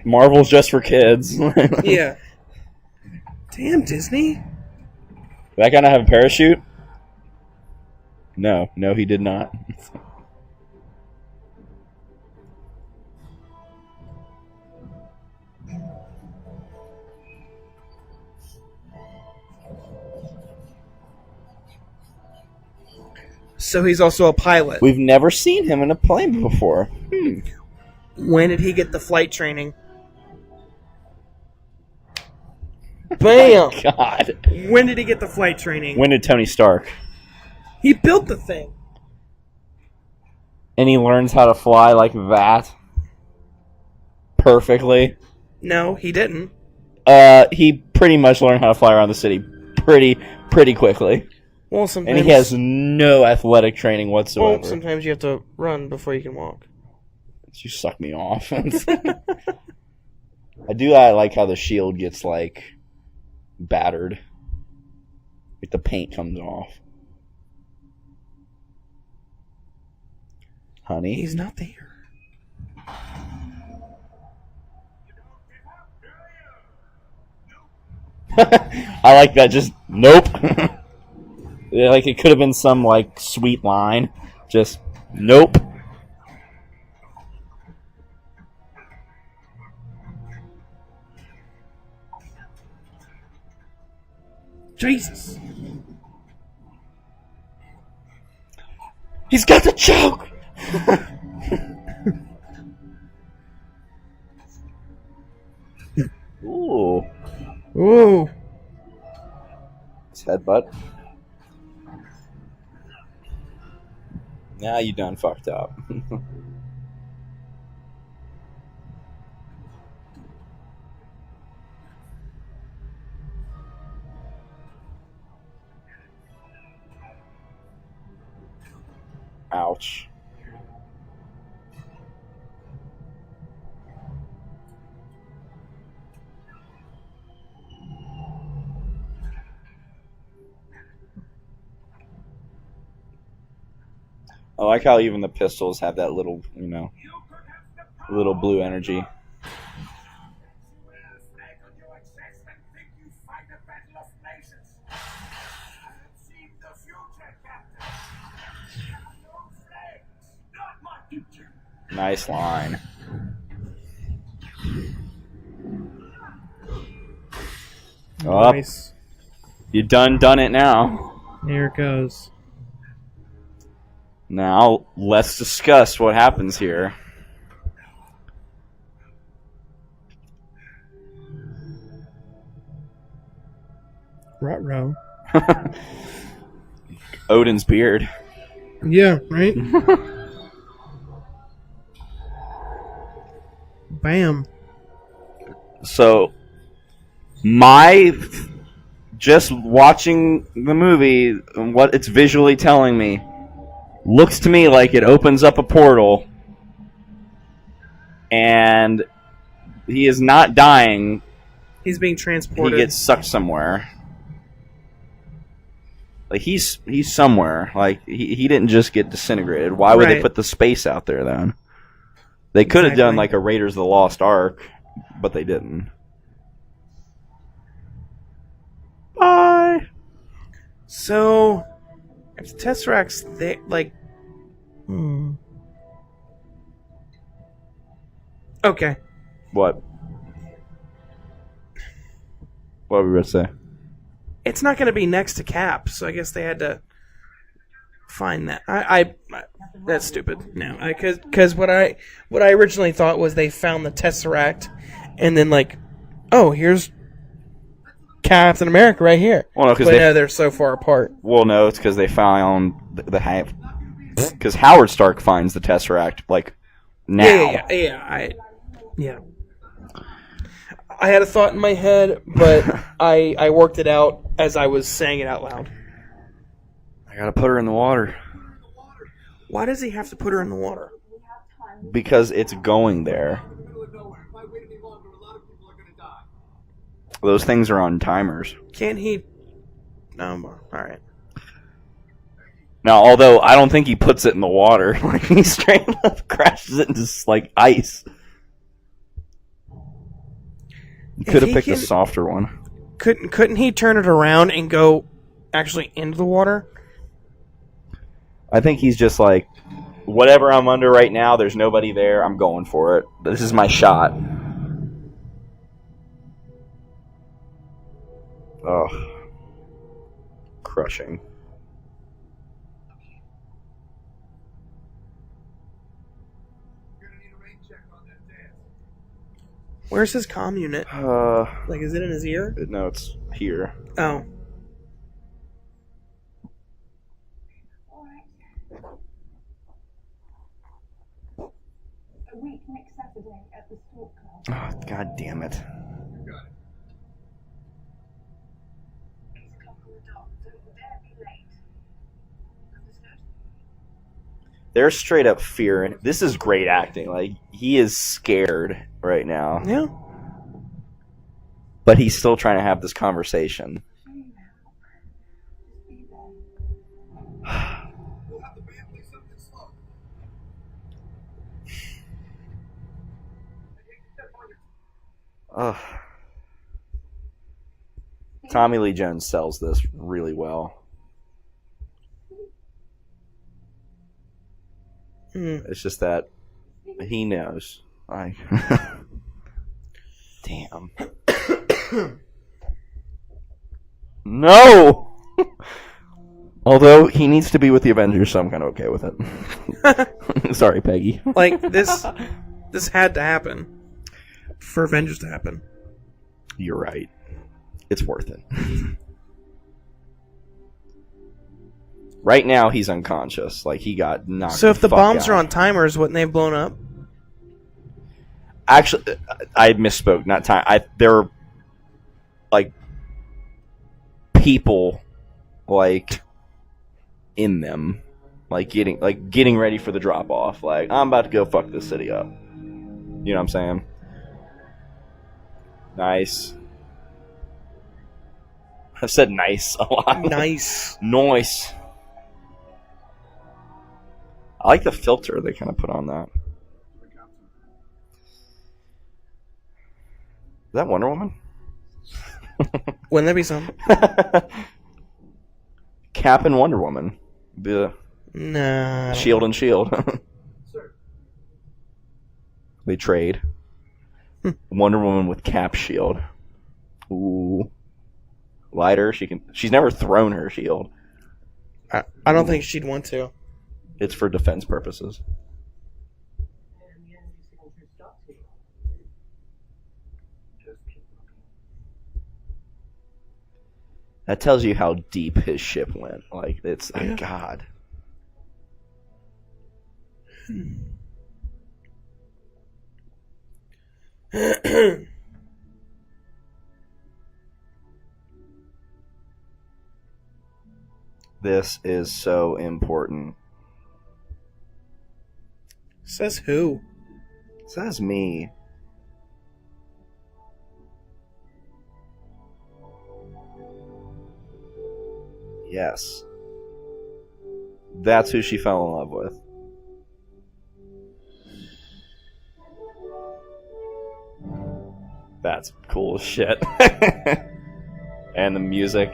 Marvel's just for kids. Yeah. Damn, Disney. That guy not have a parachute? No, he did not. So he's also a pilot. We've never seen him in a plane before. When did he get the flight training? Bam! God. When did he get the flight training? When did Tony Stark? He built the thing. And he learns how to fly like that perfectly. No, he didn't. He pretty much learned how to fly around the city pretty quickly. Well, sometimes. And he has no athletic training whatsoever. Well, sometimes you have to run before you can walk. You suck me off. I like how the shield gets battered. Like the paint comes off. Honey? He's not there. I like that. Just nope. Yeah, it could have been some sweet line. Just nope. Jesus. He's got the choke. Ooh. His headbutt. Now you done fucked up. Ouch. I like how even the pistols have that little, little blue energy. Nice line. Nice. You done it now. Here it goes. Now, let's discuss what happens here. Ruh-roh. Odin's beard. Yeah, right? Bam. So, just watching the movie, what it's visually telling me, looks to me like it opens up a portal, and he is not dying. He's being transported. He gets sucked somewhere. Like he's somewhere. Like he didn't just get disintegrated. Why would they put the space out there then? They could have done like a Raiders of the Lost Ark, but they didn't. Bye. So, if the Tesseract's there, like... Okay. What? What were we going to say? It's not going to be next to Cap, so I guess they had to find that. I that's stupid. No, because what I originally thought was they found the Tesseract, and then like, oh, here's Captain America right here. Well, no, because they're so far apart. Well, no, it's because they found because Howard Stark finds the Tesseract like now. Yeah. I had a thought in my head, but I worked it out as I was saying it out loud. I gotta put her in the water. Why does he have to put her in the water? Because it's going there. Those things are on timers. Can't he? No, alright. Now, although I don't think he puts it in the water. Like, he straight up crashes it into, like, ice. You could have picked a softer one. Couldn't he turn it around and go actually into the water? I think he's just like, whatever I'm under right now, there's nobody there, I'm going for it. This is my shot. Oh. Crushing. Where's his comm unit? Like, is it in his ear? No, it's here. Oh. A week next Saturday at the Sport Club. Oh, God damn it. They're straight up fearing. This is great acting. Like, he is scared right now. Yeah. But he's still trying to have this conversation. Ugh. Tommy Lee Jones sells this really well. It's just that he knows. Damn. No! Although he needs to be with the Avengers, so I'm kind of okay with it. Sorry, Peggy. Like, this had to happen for Avengers to happen. You're right. it's worth it. Right now, he's unconscious. Like, he got knocked. So if the fuck bombs out. are on timers, wouldn't they have blown up? Actually, I misspoke. Not time. There were like people like in them, like getting ready for the drop off. Like, I'm about to go fuck this city up. You know what I'm saying? Nice. I've said nice a lot. Nice. Nice. I like the filter they kind of put on that. Is that Wonder Woman? Wouldn't that be something? Cap and Wonder Woman. The Nah. Shield and Shield. They trade. Wonder Woman with Cap shield. Ooh. Lighter. She's never thrown her shield. I don't think she'd want to. It's for defense purposes. That tells you how deep his ship went. Like, it's God. This is so important. Says who? Says me. Yes. That's who she fell in love with. That's cool as shit. And the music.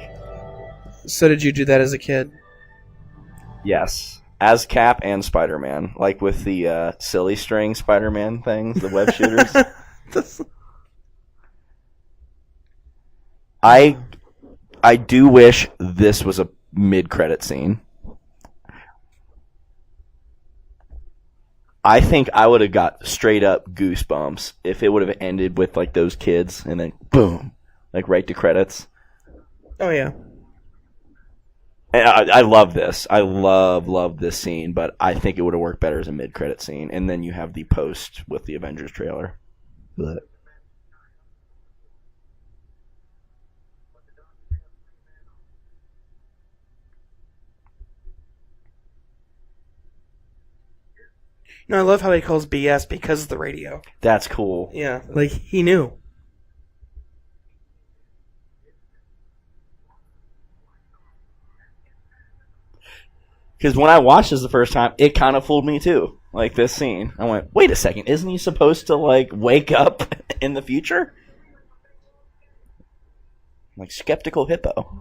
So did you do that as a kid? Yes. As Cap and Spider-Man. Like with the silly string Spider-Man things, the web shooters. I do wish this was a mid-credit scene. I think I would have got straight up goosebumps if it would have ended with like those kids and then boom, like right to credits. Oh yeah. And I love this. I love this scene, but I think it would have worked better as a mid-credit scene. And then you have the post with the Avengers trailer. But No, I love how he calls BS because of the radio. that's cool. Yeah, like he knew. Because when I watched this the first time, it kind of fooled me too. Like this scene. I went, wait a second, isn't he supposed to like wake up in the future? Like skeptical hippo.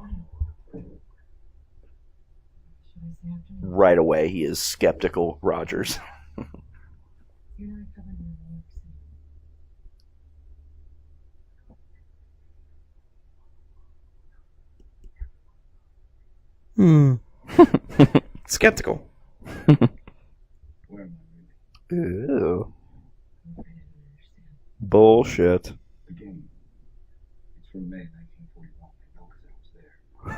Right away, he is skeptical Rogers. Skeptical. Ew. Bullshit. The game. It's from May 1941. I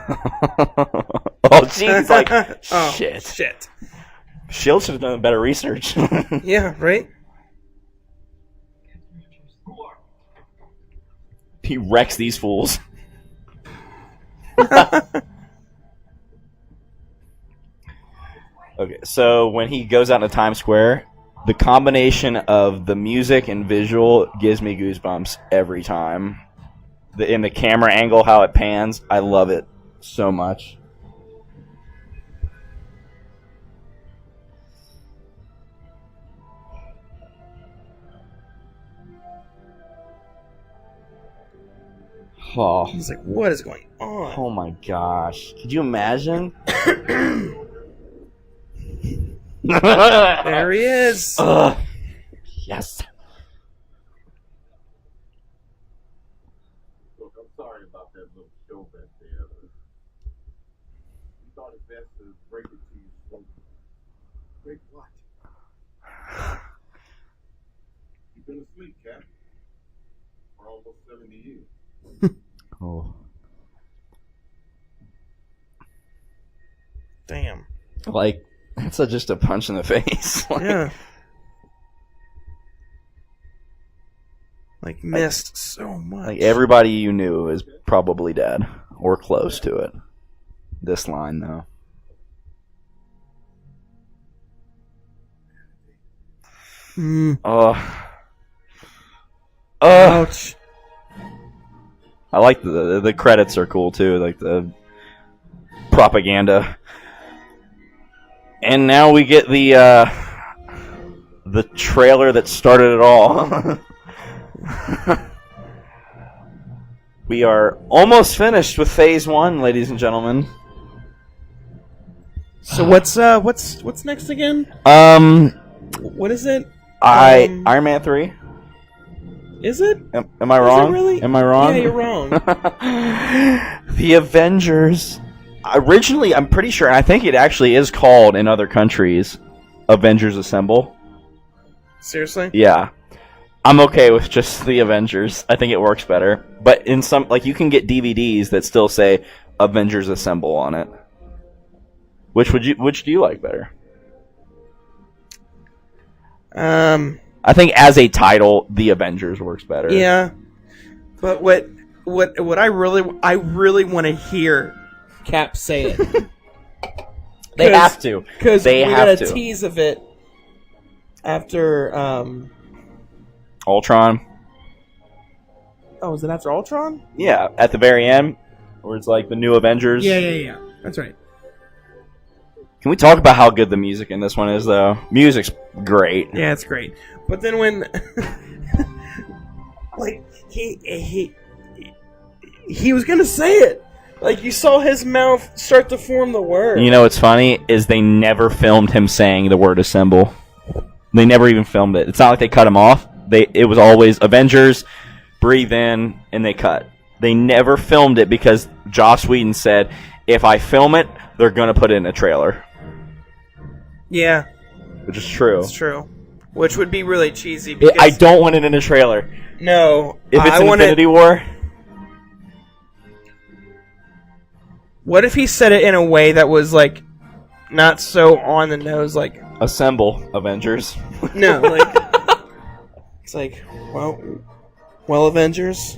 know because I was there. Oh, jeez, like, Oh, shit. shit. Shield should have done better research. Yeah, right? He wrecks these fools. Okay, so when he goes out into Times Square, the combination of the music and visual gives me goosebumps every time. In the camera angle, how it pans, I love it so much. Oh, He's like, what is going on? oh my gosh. Could you imagine? There he is. Ugh. Yes. Look, I'm sorry about that little show back there. You thought it best to break it to you slowly. Break what? You've been asleep, Cap. For almost 70 years. Oh. Damn. Like, that's just a punch in the face. Like, Yeah. Like, missed so much. like, everybody you knew is probably dead or close to it. This line, though. Ouch. I like the credits are cool too, like the propaganda. And now we get the trailer that started it all. We are almost finished with Phase 1, ladies and gentlemen. So what's next again? What is it? Iron Man 3. Is it? Am I Is wrong? it really? Am I wrong? Yeah, you're wrong. The Avengers. Originally, I'm pretty sure, and I think it actually is called in other countries, Avengers Assemble. Seriously? Yeah. I'm okay with just the Avengers. I think it works better. But in some, like, you can get DVDs that still say Avengers Assemble on it. Which do you like better? I think as a title, The Avengers works better. Yeah. But what I really want to hear Cap say it. They have to. Because we got have a to. tease of it after Ultron. Oh, is it after Ultron? Yeah, at the very end, where it's like the new Avengers. Yeah. That's right. Can we talk about how good the music in this one is, though? Music's great. Yeah, it's great. But then when like he was gonna say it. Like, you saw his mouth start to form the word. You know what's funny is they never filmed him saying the word assemble. They never even filmed it. It's not like they cut him off. It was always Avengers, breathe in, and they cut. They never filmed it because Joss Whedon said, if I film it, they're going to put it in a trailer. Yeah, Which is true. it's true. Which would be really cheesy because I don't want it in a trailer. No. If it's I want Infinity War, What if he said it in a way that was like not so on the nose, like assemble Avengers. no, like it's like, well, Avengers,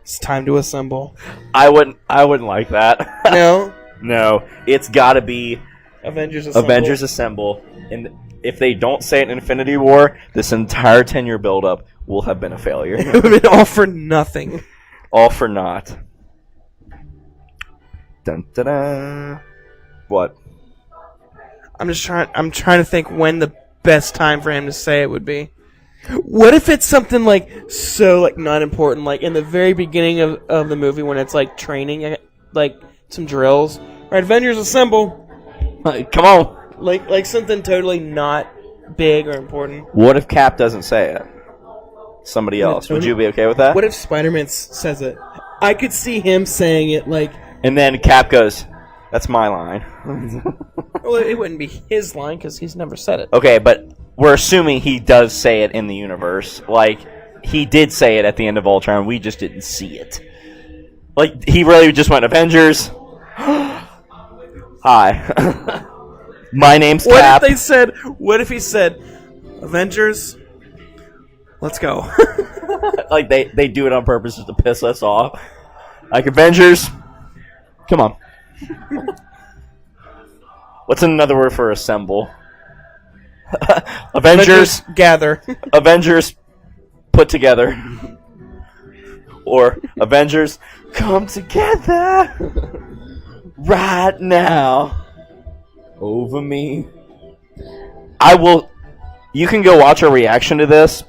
it's time to assemble. I wouldn't like that. No, No, it's got to be Avengers assemble. Avengers Assemble. And if they don't say it in Infinity War, this entire 10-year build-up will have been a failure. It would have been all for nothing. All for naught. Dun, da, da. What? I'm trying to think when the best time for him to say it would be. What if it's something like so like not important, like in the very beginning of the movie when it's like training, like some drills, right? Avengers assemble, Come on. like something totally not big or important. What if Cap doesn't say it? Somebody else. Would you be okay with that? What if Spider-Man says it? I could see him saying it like. And then Cap goes, that's my line. Well, it wouldn't be his line because he's never said it. Okay, but we're assuming he does say it in the universe. Like, he did say it at the end of Ultron. We just didn't see it. Like, he really just went, Avengers. Hi. My name's Cap. What if he said, Avengers, let's go. Like, they do it on purpose just to piss us off. Like, Avengers, come on. What's another word for assemble? Avengers, gather. Avengers, put together. Or Avengers, come together right now over me. You can go watch our reaction to this.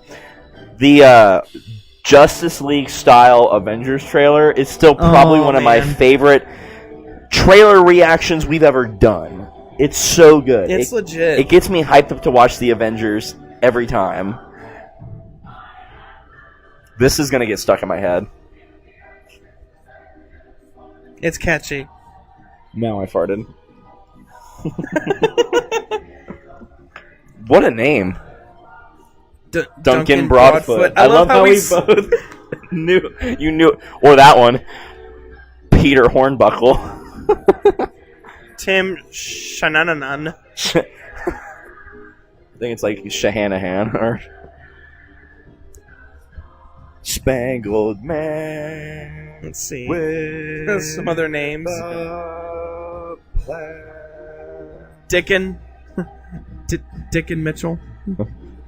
The Justice League style Avengers trailer is still probably one of my favorite trailer reactions we've ever done. It's so good. It's legit. It gets me hyped up to watch the Avengers every time. This is going to get stuck in my head. It's catchy. Now I farted. What a name. Duncan Broadfoot. I love how we both knew. You knew. Or that one. Peter Hornbuckle. Tim Shanananan. I think it's like Shahanahan or Spangled Man. Let's see. With There's some other names. the plan. Dickin. Dickin Mitchell.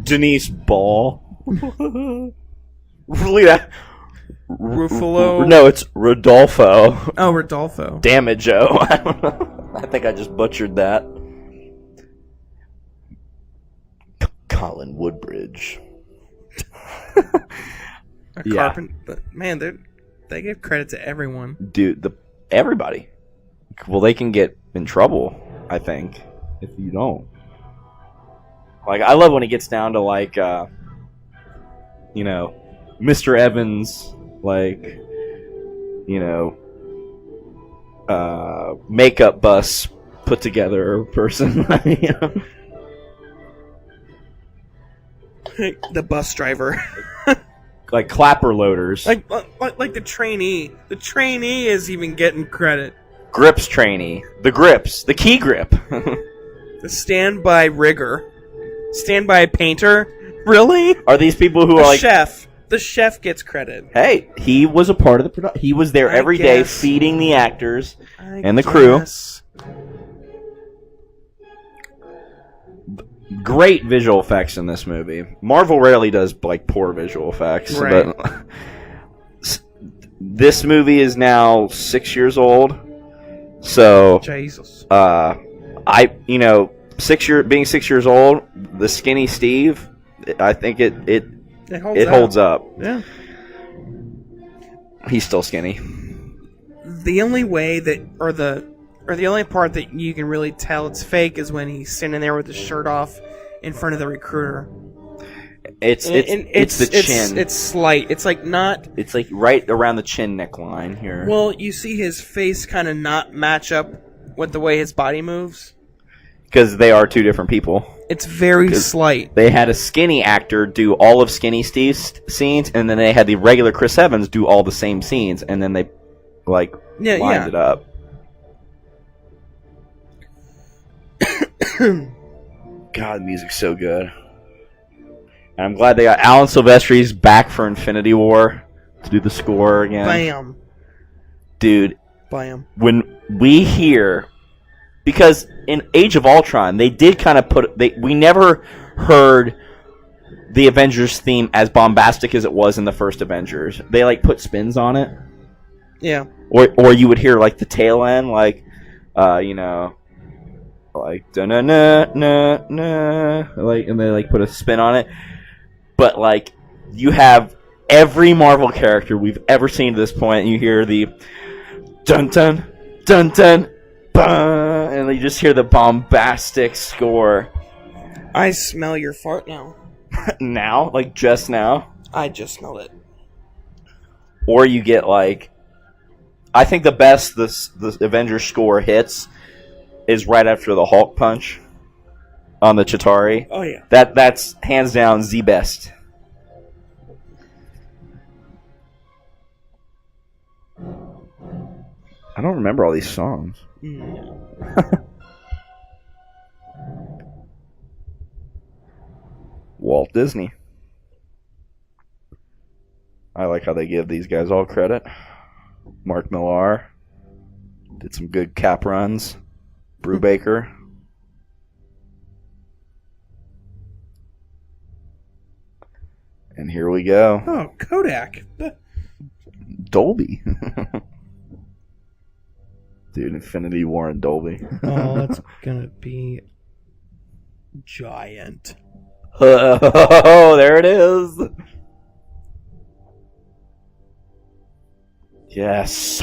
Denise Ball. Really that? Ruffalo. No, it's Rodolfo. Oh, Rodolfo. Damn it, Joe. I don't know. I think I just butchered that. Colin Woodbridge. Yeah. Man, they give credit to everyone. Dude, everybody. Well, they can get in trouble, I think, if you don't. Like, I love when it gets down to, like, Mr. Evans, like, makeup bus put together person. The bus driver. Like clapper loaders. like the trainee. The trainee is even getting credit. Grips trainee. The key grip. The standby rigger. Standby painter. Really? Are these people who The are like... chef. The chef gets credit. Hey, he was a part of the production. He was there every day guess. feeding the actors I and the crew. guess. Great visual effects in this movie. Marvel rarely does like poor visual effects, Right. but this movie is now 6 years old. So, Jesus. being 6 years old, the skinny Steve, I think it holds up. Yeah. He's still skinny. The only way the only part that you can really tell it's fake is when he's standing there with his shirt off in front of the recruiter. It's the chin. It's slight. It's like not. It's like right around the chin neckline here. Well, you see his face kind of not match up with the way his body moves. Because they are two different people. It's very slight. They had a skinny actor do all of Skinny Steve's scenes, and then they had the regular Chris Evans do all the same scenes, and then they lined it up. God, the music's so good. And I'm glad they got Alan Silvestri's back for Infinity War to do the score again. Bam. Dude, Bam. when we hear... Because in Age of Ultron, they did kind of we never heard the Avengers theme as bombastic as it was in the first Avengers. They, like, put spins on it. Yeah. Or you would hear, like, the tail end, like, like da-na-na-na-na, like, and they like put a spin on it. But like you have every Marvel character we've ever seen to this point, and you hear the dun dun dun dun bun, and you just hear the bombastic score. I smell your fart now. Now, like just now. I just smelled it. Or you get like, I think the best the Avengers score hits is right after the Hulk punch on the Chitauri. Oh yeah. That's hands down the best. I don't remember all these songs. Walt Disney. I like how they give these guys all credit. Mark Millar did some good cap runs. Brubaker. And here we go. Oh, Kodak. Dolby. Dude, Infinity War and Dolby. Oh, that's gonna be giant. Oh, there it is. Yes.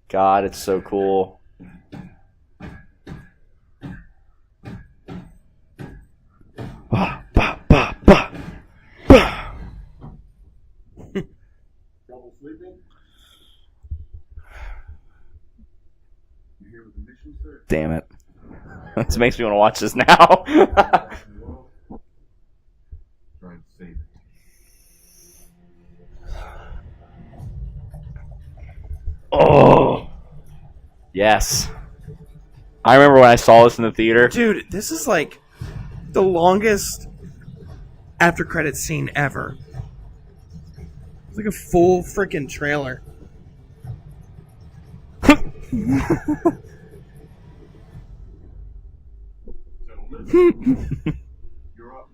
God, it's so cool. Bah, bah, bah, bah, bah. Trouble sleeping? You here with the mission, sir? Damn it. This makes me want to watch this now. Trying to save it. Oh, Oh, yes. I remember when I saw this in the theater. Dude, this is like the longest after credits scene ever. It's like a full freaking trailer. You're up.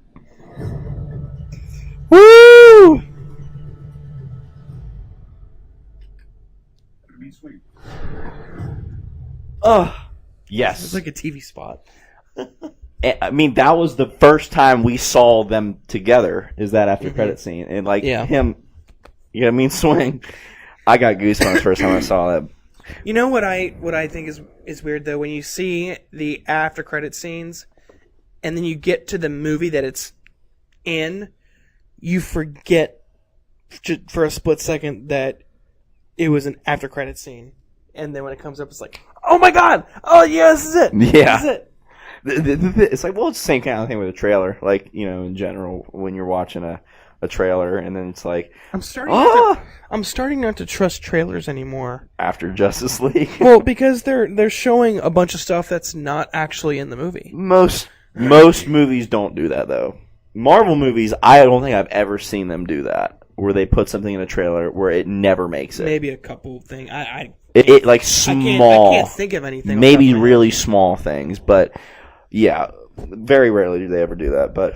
Woo! Gonna be sweet. Yes. It's like a TV spot. I mean, that was the first time we saw them together. Is that after credit scene and like Yeah. him? You know what I mean? Swing. I got goosebumps first time I saw that. You know what I think is weird though, when you see the after credit scenes and then you get to the movie that it's in, you forget for a split second that it was an after credit scene. And then when it comes up, it's like, oh my god! Oh yeah, this is it! Yeah. This is it! It's like, well, it's the same kind of thing with a trailer. Like, you know, in general, when you're watching a trailer and then it's like, I'm starting not to trust trailers anymore. after Justice League. Well, because they're showing a bunch of stuff that's not actually in the movie. Most movies don't do that though. Marvel movies, I don't think I've ever seen them do that, where they put something in a trailer where it never makes it. Maybe a couple things. It like small. I can't think of anything. Maybe off the top of my really small things, but yeah, very rarely do they ever do that. But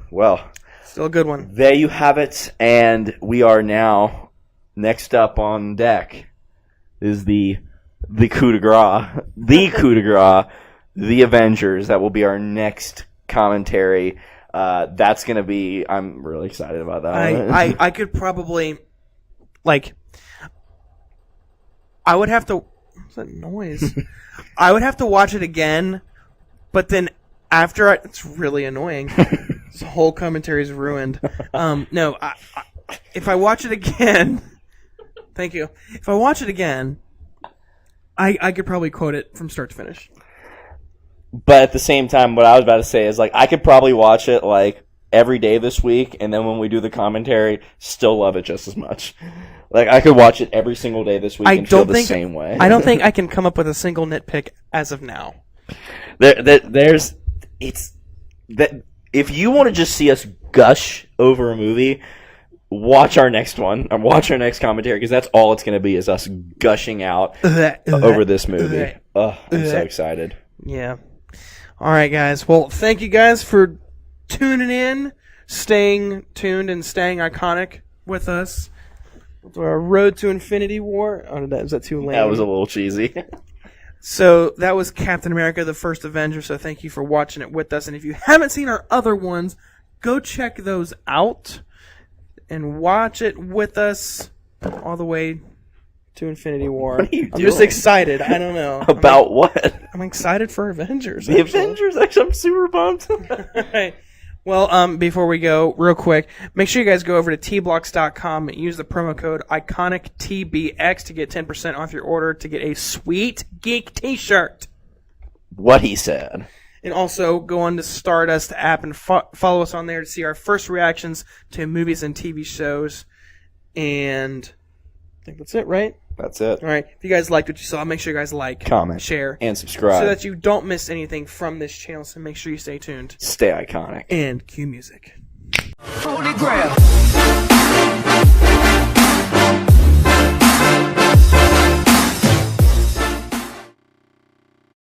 well, head. Still a good one. there you have it, and we are now next up on deck is the coup de grace, the Avengers. That will be our next commentary. That's gonna be. I'm really excited about that. I could probably like. I would have to. What's that noise? I would have to watch it again, but then after it's really annoying. This whole commentary is ruined. No, if I watch it again, thank you. If I watch it again, I could probably quote it from start to finish. But at the same time, what I was about to say is, like, I could probably watch it, like, every day this week, and then when we do the commentary, still love it just as much. Like, I could watch it every single day this week and feel the same way. I don't think I can come up with a single nitpick as of now. If you want to just see us gush over a movie, watch our next one, or watch our next commentary, because that's all it's going to be, is us gushing out over this movie. I'm so excited. Yeah. All right, guys. Well, thank you guys for tuning in, staying tuned, and staying iconic with us. To our Road to Infinity War. Oh, is that too lame? That was a little cheesy. So that was Captain America, the First Avenger. So thank you for watching it with us. And if you haven't seen our other ones, go check those out and watch it with us all the way to Infinity War. What are you I'm just doing? excited. I don't know. About what? I'm excited for Avengers. The actually. Avengers? Actually, I'm super pumped. Right. Well, before we go, real quick, make sure you guys go over to tblocks.com and use the promo code IconicTBX to get 10% off your order to get a sweet geek t-shirt. What he said. And also go on to Stardust app and follow us on there to see our first reactions to movies and TV shows. And I think that's it, right? That's it. All right. If you guys liked what you saw, make sure you guys like, Comment, share, and subscribe. so that you don't miss anything from this channel. So make sure you stay tuned. Stay iconic. And cue music. Holy Grail.